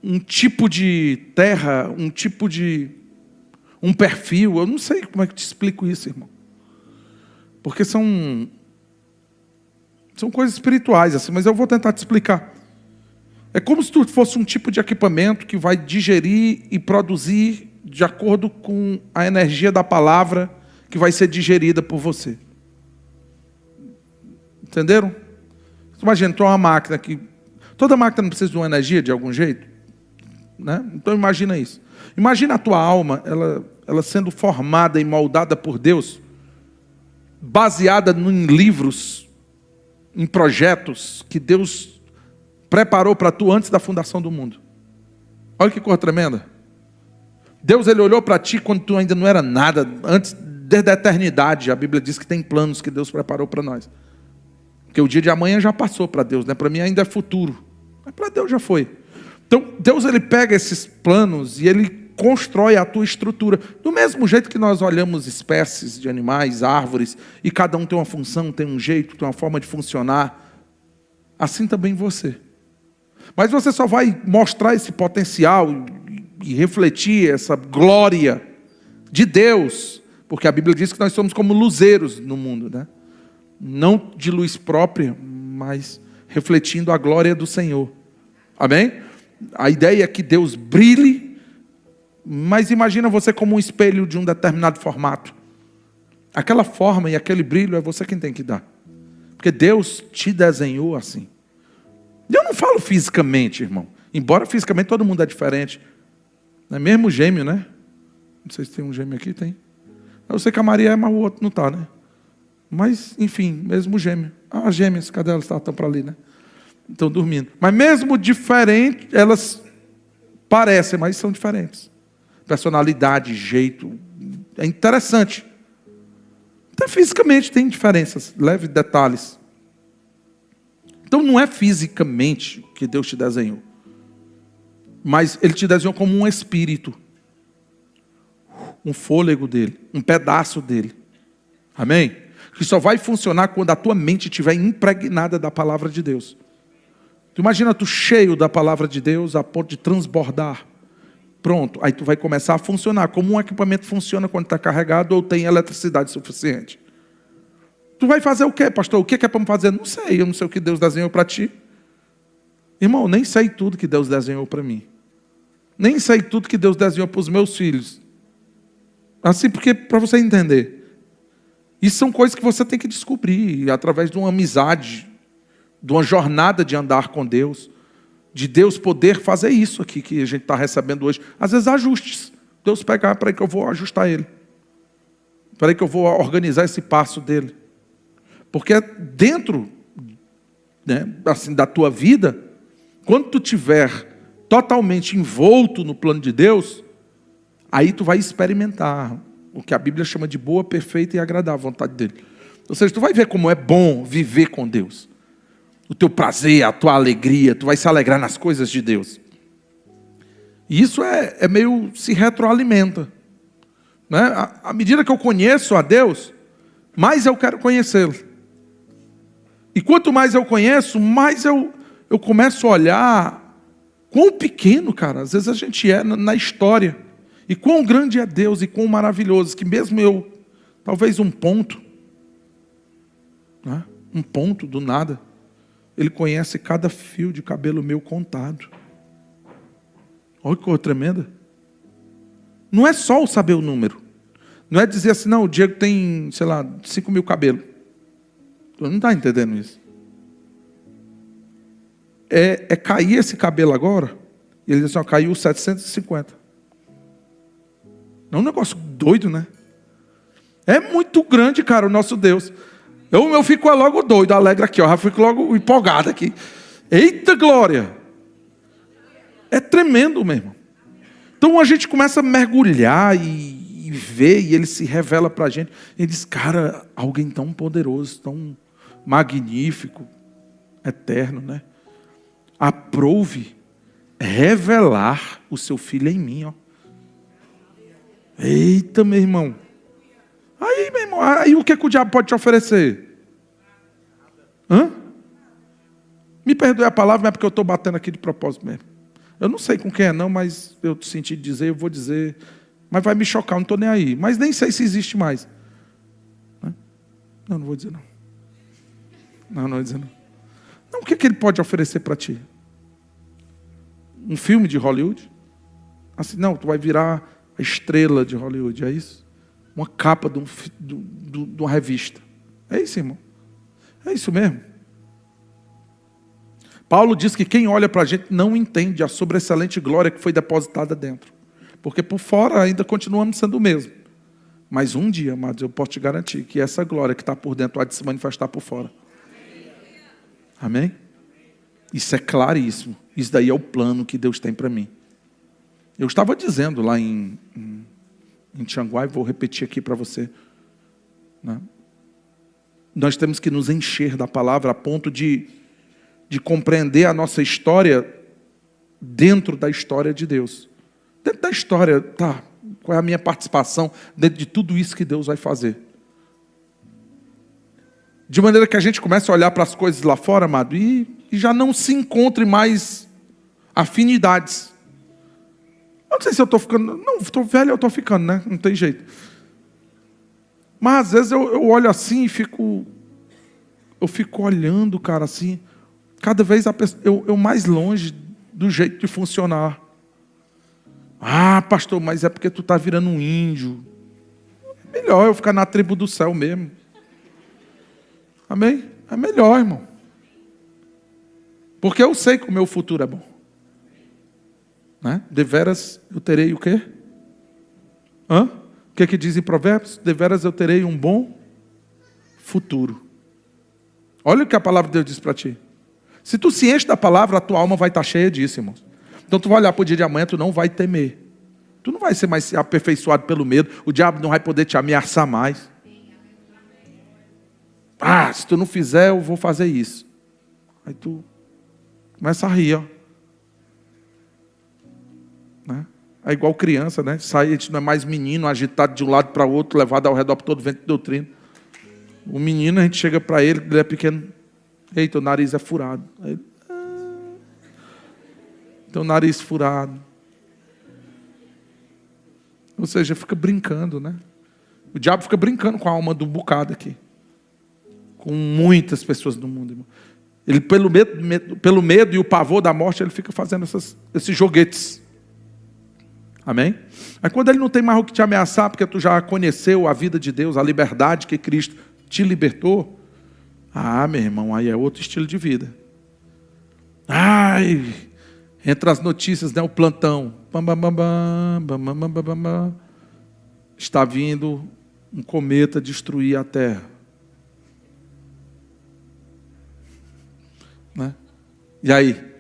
um tipo de terra, um tipo de... um perfil. Eu não sei como é que te explico isso, irmão. Porque são coisas espirituais, assim, mas eu vou tentar te explicar. É como se tu fosse um tipo de equipamento que vai digerir e produzir de acordo com a energia da palavra que vai ser digerida por você. Entenderam? Imagina, tu é uma máquina que... Toda máquina não precisa de uma energia de algum jeito, né? Então imagina isso. Imagina a tua alma, ela sendo formada e moldada por Deus, baseada em livros, em projetos que Deus preparou para tu antes da fundação do mundo. Olha que coisa tremenda. Deus, ele olhou para ti quando tu ainda não era nada, antes, desde a eternidade. A Bíblia diz que tem planos que Deus preparou para nós. Porque o dia de amanhã já passou para Deus, né? Para mim ainda é futuro. Mas para Deus já foi. Então, Deus, ele pega esses planos e ele constrói a tua estrutura. Do mesmo jeito que nós olhamos espécies de animais, árvores, e cada um tem uma função, tem um jeito, tem uma forma de funcionar, assim também você. Mas você só vai mostrar esse potencial e refletir essa glória de Deus, porque a Bíblia diz que nós somos como luzeiros no mundo, né? Não de luz própria, mas refletindo a glória do Senhor. Amém? A ideia é que Deus brilhe, mas imagina você como um espelho de um determinado formato. Aquela forma e aquele brilho é você quem tem que dar. Porque Deus te desenhou assim. Eu não falo fisicamente, irmão. Embora fisicamente todo mundo é diferente. Não é mesmo gêmeo, né? Não sei se tem um gêmeo aqui, tem. Eu sei que a Maria é, mas o outro não está, né? Mas, enfim, mesmo gêmeo. Ah, as gêmeas, cadê elas? Estão para ali, né? Estão dormindo. Mas mesmo diferente, elas parecem, mas são diferentes. Personalidade, jeito. É interessante. Até fisicamente tem diferenças, leves detalhes. Então não é fisicamente que Deus te desenhou. Mas Ele te desenhou como um espírito. Um fôlego dele. Um pedaço dele. Amém? Que só vai funcionar quando a tua mente estiver impregnada da palavra de Deus. Tu imagina tu cheio da palavra de Deus a ponto de transbordar. Pronto, aí tu vai começar a funcionar como um equipamento funciona quando está carregado ou tem eletricidade suficiente. Tu vai fazer o quê, pastor? O que é para me fazer? Não sei, eu não sei o que Deus desenhou para ti. Irmão, nem sei tudo que Deus desenhou para mim. Nem sei tudo que Deus desenhou para os meus filhos. Assim, porque para você entender. Isso são coisas que você tem que descobrir através de uma amizade, de uma jornada de andar com Deus, de Deus poder fazer isso aqui que a gente está recebendo hoje. Às vezes ajustes. Deus pega, peraí que eu vou ajustar ele. Peraí que eu vou organizar esse passo dele. Porque dentro, né, assim, da tua vida, quando tu estiver totalmente envolto no plano de Deus, aí tu vai experimentar o que a Bíblia chama de boa, perfeita e agradável vontade dele. Ou seja, tu vai ver como é bom viver com Deus. O teu prazer, a tua alegria, tu vai se alegrar nas coisas de Deus. E isso é meio, se retroalimenta. Né? À medida que eu conheço a Deus, mais eu quero conhecê-lo. E quanto mais eu conheço, mais eu começo a olhar quão pequeno, cara, às vezes a gente é na história. E quão grande é Deus e quão maravilhoso, que mesmo eu, talvez um ponto, né? Um ponto do nada, Ele conhece cada fio de cabelo meu contado. Olha que coisa tremenda. Não é só o saber o número. Não é dizer assim, não, o Diego tem, sei lá, 5 mil cabelos. Tu não está entendendo isso. É cair esse cabelo agora, e ele diz assim, ó, caiu 750. É um negócio doido, né? É muito grande, cara, o nosso Deus. Eu fico logo doido, alegre aqui, ó. Já fico logo empolgado aqui. Eita glória! É tremendo mesmo. Então a gente começa a mergulhar e ver, e Ele se revela para a gente. Ele diz, cara, alguém tão poderoso, tão magnífico, eterno, né? Aprove revelar o seu Filho em mim, ó. Eita, meu irmão. Aí, meu irmão, aí o que o diabo pode te oferecer? Hã? Me perdoe a palavra, mas é porque eu estou batendo aqui de propósito mesmo. Eu não sei com quem é não, mas eu senti dizer, eu vou dizer. Mas vai me chocar, eu não estou nem aí. Mas nem sei se existe mais. Não, não vou dizer não. Não vou dizer não. Não, o que Ele pode oferecer para ti? Um filme de Hollywood? Assim, não, tu vai virar a estrela de Hollywood, é isso? Uma capa de uma revista. É isso, irmão. É isso mesmo. Paulo diz que quem olha para a gente não entende a sobressalente glória que foi depositada dentro. Porque por fora ainda continuamos sendo o mesmo. Mas um dia, amados, eu posso te garantir que essa glória que está por dentro há de se manifestar por fora. Amém? Isso é claríssimo. Isso daí é o plano que Deus tem para mim. Eu estava dizendo lá em Tianguá, e vou repetir aqui para você. Né? Nós temos que nos encher da palavra a ponto de compreender a nossa história dentro da história de Deus. Dentro da história, tá, qual é a minha participação dentro de tudo isso que Deus vai fazer? De maneira que a gente comece a olhar para as coisas lá fora, amado, e já não se encontre mais afinidades. Eu não sei se eu estou ficando... Não, estou velho, eu estou ficando, né? Não tem jeito. Mas às vezes eu olho assim e fico... Eu fico olhando, cara, assim... Cada vez eu mais longe do jeito de funcionar. Ah, pastor, mas é porque tu está virando um índio. É melhor eu ficar na tribo do céu mesmo. Amém? É melhor, irmão. Porque eu sei que o meu futuro é bom. Né? Deveras eu terei o quê? O que diz em Provérbios? Deveras eu terei um bom futuro. Olha o que a palavra de Deus diz para ti. Se tu se enche da palavra, a tua alma vai estar cheia disso, irmãos. Então tu vai olhar para o dia de amanhã, tu não vai temer. Tu não vai ser mais aperfeiçoado pelo medo. O diabo não vai poder te ameaçar mais. Ah, se tu não fizer, eu vou fazer isso. Aí tu começa a rir, ó. Né? É igual criança, né? Sai, a gente não é mais menino, agitado de um lado para o outro, levado ao redor por todo o vento de doutrina. O menino, a gente chega para ele, ele é pequeno. Ei, teu nariz é furado. Aí ele, teu nariz furado. Ou seja, fica brincando, né? O diabo fica brincando com a alma do bocado aqui. Com muitas pessoas no mundo, irmão. Ele, pelo medo e o pavor da morte, ele fica fazendo esses joguetes. Amém? Aí quando ele não tem mais o que te ameaçar, porque tu já conheceu a vida de Deus, a liberdade que Cristo te libertou, ah, meu irmão, aí é outro estilo de vida. Ai, entre as notícias, né, o plantão. Bam, bam, bam, bam, bam, bam, bam, bam, bam. Está vindo um cometa destruir a Terra. Né? E aí?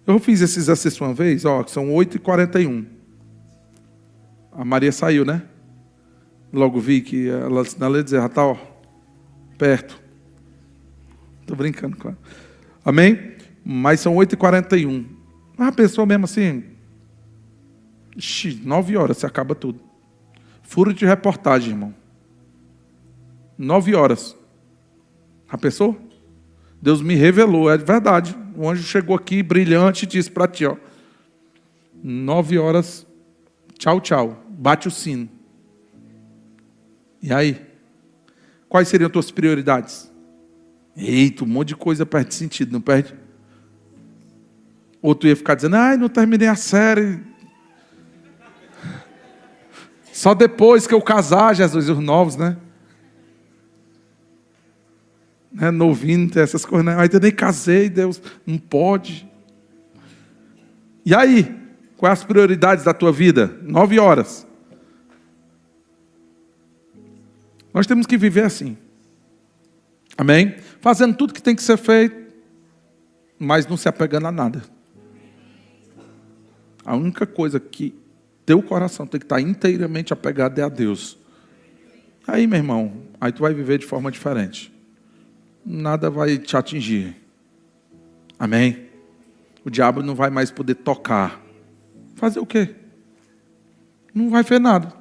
Eu fiz esse exercício uma vez, ó, que são 8h41. A Maria saiu, né? Logo vi que ela ia dizer, já está, ó, perto. Estou brincando com ela. Amém? Mas são 8h41. A pessoa mesmo assim, 9 horas, se acaba tudo. Furo de reportagem, irmão. 9 horas. A pessoa? Deus me revelou, é verdade. O anjo chegou aqui, brilhante, e disse para ti, ó. 9 horas, tchau, tchau. Bate o sino. E aí? Quais seriam as tuas prioridades? Eita, um monte de coisa perde sentido, não perde? Ou tu ia ficar dizendo, ai, não terminei a série. Só depois que eu casar, Jesus, os novos, né? Novinho, tem essas coisas, né? Ainda nem casei, Deus, não pode. E aí? Quais as prioridades da tua vida? 9 horas. Nós temos que viver assim. Amém? Fazendo tudo que tem que ser feito, mas não se apegando a nada. A única coisa que teu coração tem que estar inteiramente apegado é a Deus. Aí, meu irmão, aí tu vai viver de forma diferente. Nada vai te atingir. Amém? O diabo não vai mais poder tocar. Fazer o quê? Não vai ver nada.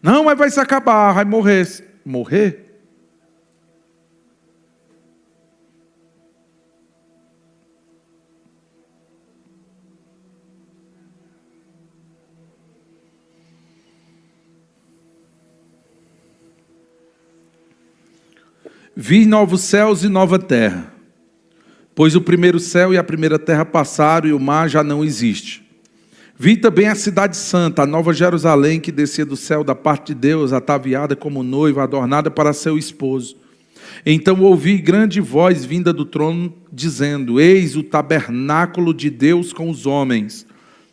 Não, mas vai se acabar, vai morrer. Morrer? Vi novos céus e nova terra, pois o primeiro céu e a primeira terra passaram e o mar já não existe. Vi também a cidade santa, a nova Jerusalém, que descia do céu da parte de Deus, ataviada como noiva, adornada para seu esposo. Então ouvi grande voz vinda do trono, dizendo: Eis o tabernáculo de Deus com os homens.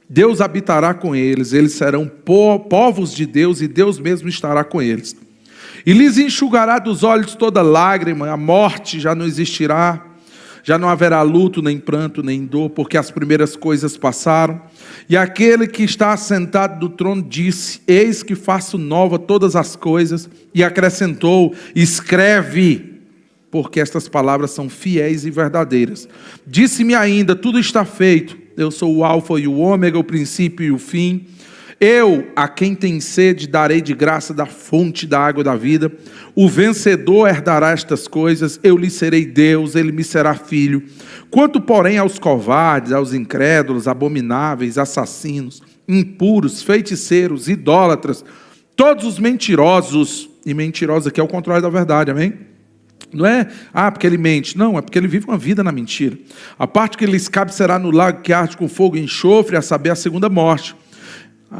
Deus habitará com eles, eles serão povos de Deus, e Deus mesmo estará com eles. E lhes enxugará dos olhos toda lágrima, a morte já não existirá, já não haverá luto, nem pranto, nem dor, porque as primeiras coisas passaram. E aquele que está assentado do trono disse: Eis que faço nova todas as coisas. E acrescentou: Escreve, porque estas palavras são fiéis e verdadeiras. Disse-me ainda: Tudo está feito. Eu sou o alfa e o ômega, o princípio e o fim. Eu, a quem tem sede, darei de graça da fonte da água da vida. O vencedor herdará estas coisas. Eu lhe serei Deus, ele me será filho. Quanto, porém, aos covardes, aos incrédulos, abomináveis, assassinos, impuros, feiticeiros, idólatras, todos os mentirosos, e mentirosos aqui é o contrário da verdade, amém? Não é, porque ele mente. Não, é porque ele vive uma vida na mentira. A parte que lhes cabe será no lago que arde com fogo e enxofre, a saber, a segunda morte.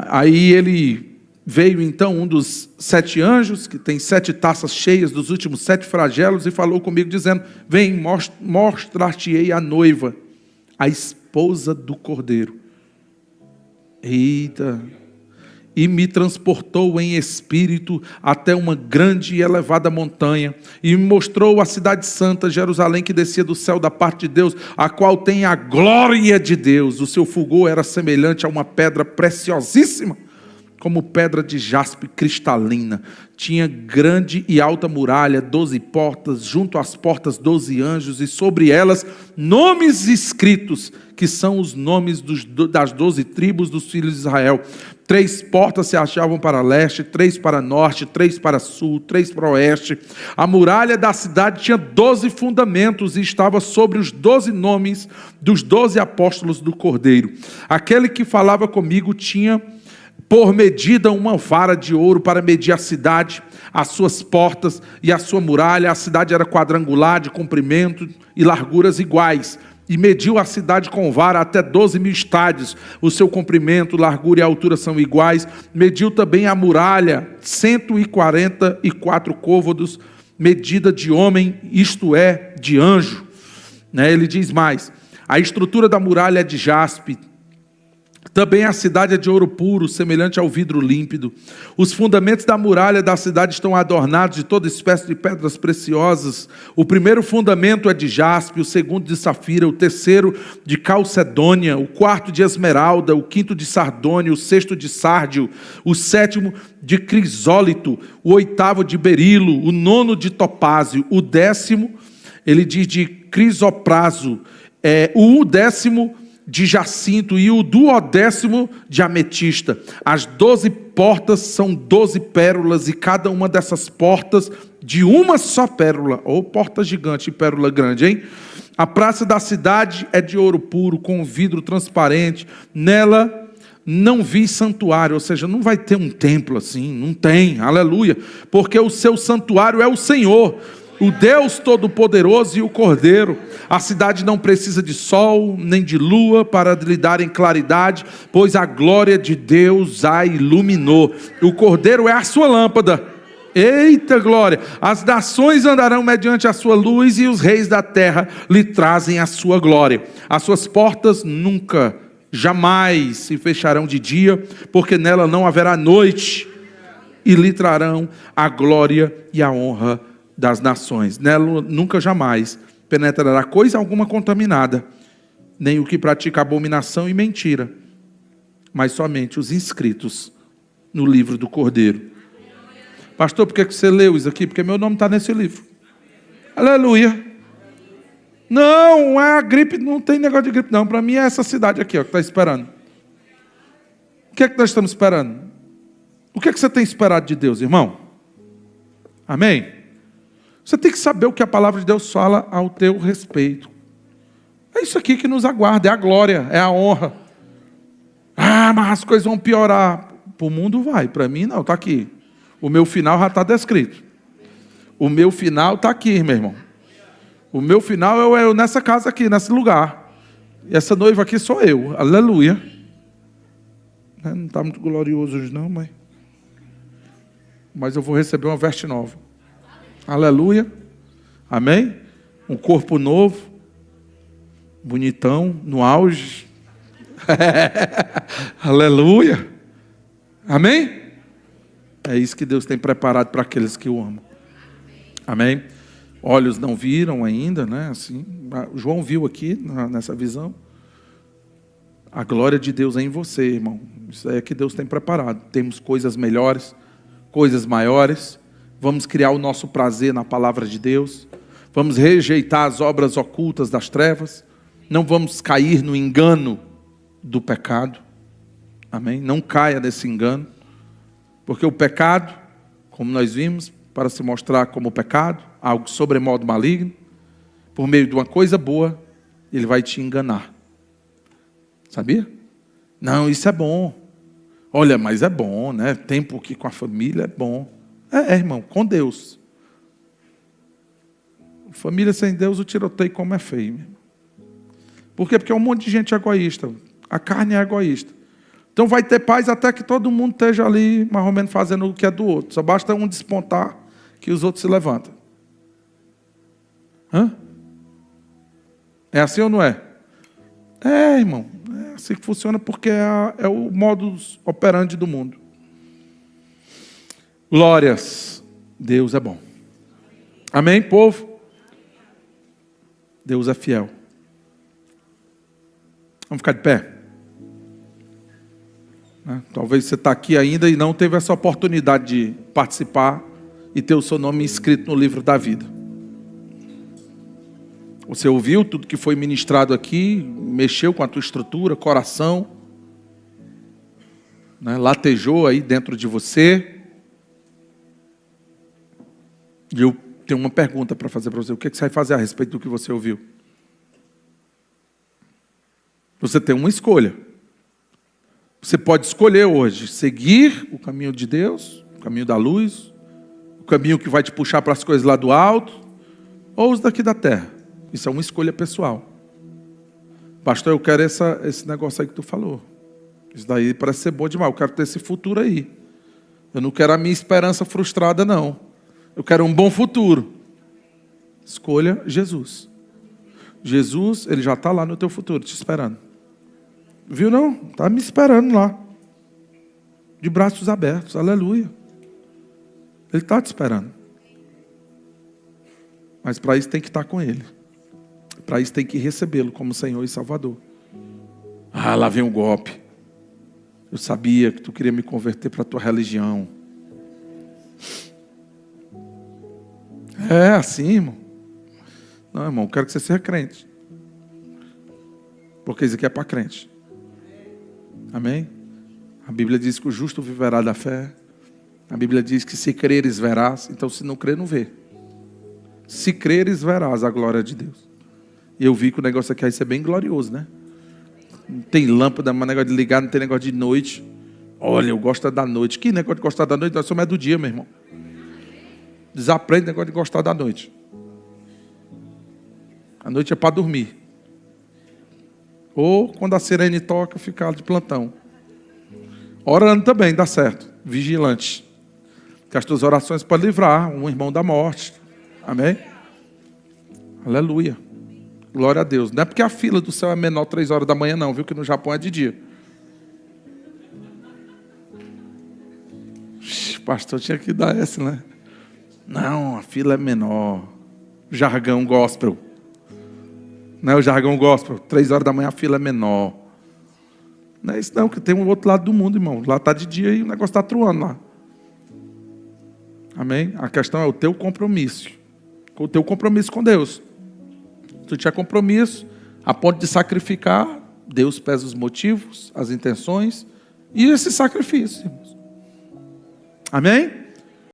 Aí ele veio então um dos 7 anjos, que tem 7 taças cheias dos últimos 7 flagelos, e falou comigo dizendo: Vem, mostrar-te-ei a noiva, a esposa do Cordeiro. Eita! E me transportou em espírito até uma grande e elevada montanha, e me mostrou a cidade santa, Jerusalém, que descia do céu da parte de Deus, a qual tem a glória de Deus. O seu fulgor era semelhante a uma pedra preciosíssima, como pedra de jaspe cristalina. Tinha grande e alta muralha, 12 portas, junto às portas 12 anjos, e sobre elas nomes escritos, que são os nomes das 12 tribos dos filhos de Israel. 3 portas se achavam para leste, 3 para norte, 3 para sul, 3 para oeste. A muralha da cidade tinha 12 fundamentos e estava sobre os 12 nomes dos 12 apóstolos do Cordeiro. Aquele que falava comigo tinha por medida uma vara de ouro para medir a cidade, as suas portas e a sua muralha. A cidade era quadrangular, de comprimento e larguras iguais, e mediu a cidade com vara até 12.000 estádios. O seu comprimento, largura e altura são iguais. Mediu também a muralha, 144 côvados, medida de homem, isto é, de anjo. Ele diz mais: a estrutura da muralha é de jaspe. Também a cidade é de ouro puro, semelhante ao vidro límpido. Os fundamentos da muralha da cidade estão adornados de toda espécie de pedras preciosas. O primeiro fundamento é de jaspe, o segundo de safira, o terceiro de calcedônia, o quarto de esmeralda, o quinto de sardônio, o sexto de sárdio, o sétimo de crisólito, o oitavo de berilo, o nono de topázio, o 10º, ele diz, de crisopraso, o 10º de jacinto e o 12º de ametista. As 12 portas são 12 pérolas, e cada uma dessas portas de uma só pérola, ou porta gigante e pérola grande, hein? A praça da cidade é de ouro puro, com vidro transparente. Nela não vi santuário, ou seja, não vai ter um templo assim, não tem, aleluia, porque o seu santuário é o Senhor, o Deus Todo-Poderoso e o Cordeiro. A cidade não precisa de sol, nem de lua para lhe darem claridade, pois a glória de Deus a iluminou. O Cordeiro é a sua lâmpada. Eita glória! As nações andarão mediante a sua luz, e os reis da terra lhe trazem a sua glória. As suas portas nunca, jamais se fecharão de dia, porque nela não haverá noite, e lhe trarão a glória e a honra das nações. Nela nunca jamais penetrará coisa alguma contaminada, nem o que pratica abominação e mentira, mas somente os inscritos no livro do Cordeiro. Pastor, por que você leu isso aqui? Porque meu nome está nesse livro. Aleluia. Não é a gripe, não tem negócio de gripe não. Para mim é essa cidade aqui, ó, que está esperando. O que é que nós estamos esperando? O que é que você tem esperado de Deus, irmão? Amém? Você tem que saber o que a palavra de Deus fala ao teu respeito. É isso aqui que nos aguarda, é a glória, é a honra. Mas as coisas vão piorar. Para o mundo vai, para mim não, está aqui. O meu final já está descrito. O meu final está aqui, meu irmão. O meu final é eu nessa casa aqui, nesse lugar. E essa noiva aqui sou eu. Aleluia. Não está muito glorioso hoje não, mas eu vou receber uma veste nova. Aleluia. Amém? Um corpo novo. Bonitão, no auge. Aleluia. Amém? É isso que Deus tem preparado para aqueles que o amam. Amém? Olhos não viram ainda, né? Assim, João viu aqui nessa visão. A glória de Deus é em você, irmão. Isso é que Deus tem preparado. Temos coisas melhores, coisas maiores. Vamos criar o nosso prazer na palavra de Deus. Vamos rejeitar as obras ocultas das trevas. Não vamos cair no engano do pecado. Amém? Não caia nesse engano. Porque o pecado, como nós vimos, para se mostrar como pecado, algo sobremodo maligno, por meio de uma coisa boa, ele vai te enganar. Sabia? Não, isso é bom. Olha, mas é bom, né? Tempo aqui com a família é bom. Irmão, com Deus. Família sem Deus, o tiroteio como é feio. Meu. Por quê? Porque é um monte de gente egoísta. A carne é egoísta. Então vai ter paz até que todo mundo esteja ali, mais ou menos, fazendo o que é do outro. Só basta um despontar que os outros se levantam. É assim ou não é? Irmão. É assim que funciona porque é o modus operandi do mundo. Glórias. Deus é bom. Amém, povo? Deus é fiel. Vamos ficar de pé. Talvez você está aqui ainda e não teve essa oportunidade de participar e ter o seu nome inscrito no livro da vida. Você ouviu tudo que foi ministrado aqui, mexeu com a tua estrutura, coração, né? Latejou aí dentro de você. E eu tenho uma pergunta para fazer para você. O que você vai fazer a respeito do que você ouviu? Você tem uma escolha. Você pode escolher hoje seguir o caminho de Deus, o caminho da luz, o caminho que vai te puxar para as coisas lá do alto, ou os daqui da terra. Isso é uma escolha pessoal. Pastor, eu quero esse negócio aí que tu falou. Isso daí parece ser bom demais. Eu quero ter esse futuro aí. Eu não quero a minha esperança frustrada, não. Eu quero um bom futuro. Escolha Jesus. Jesus, ele já está lá no teu futuro, te esperando. Viu não? Está me esperando lá. De braços abertos. Aleluia. Ele está te esperando. Mas para isso tem que estar com ele. Para isso tem que recebê-lo como Senhor e Salvador. Lá vem um golpe. Eu sabia que tu queria me converter para a tua religião. É assim, irmão. Não, irmão, eu quero que você seja crente. Porque isso aqui é para crente. Amém? A Bíblia diz que o justo viverá da fé. A Bíblia diz que se creres verás. Então se não crer, não vê. Se creres verás a glória de Deus. E eu vi que o negócio aqui vai ser bem glorioso, né? Não tem lâmpada, mas negócio de ligar, não tem negócio de noite. Olha, eu gosto da noite. Que negócio de gostar da noite? Nós somos do dia, meu irmão. Desaprende o negócio de gostar da noite. A noite é para dormir. Ou quando a sirene toca, ficar de plantão. Orando também, dá certo. Vigilante. Que as tuas orações podem livrar um irmão da morte. Amém? Aleluia. Glória a Deus. Não é porque a fila do céu é menor 3 horas da manhã, não, viu? Que no Japão é de dia. Pastor, tinha que dar essa, né? Não, a fila é menor. Jargão gospel. Não é o jargão gospel. 3 horas da manhã a fila é menor. Não é isso não, que tem um outro lado do mundo, irmão. Lá está de dia e o negócio está truando lá. Amém? A questão é o teu compromisso. O teu compromisso com Deus. Se tu tiver compromisso, a ponto de sacrificar, Deus pesa os motivos, as intenções e esse sacrifício. Amém?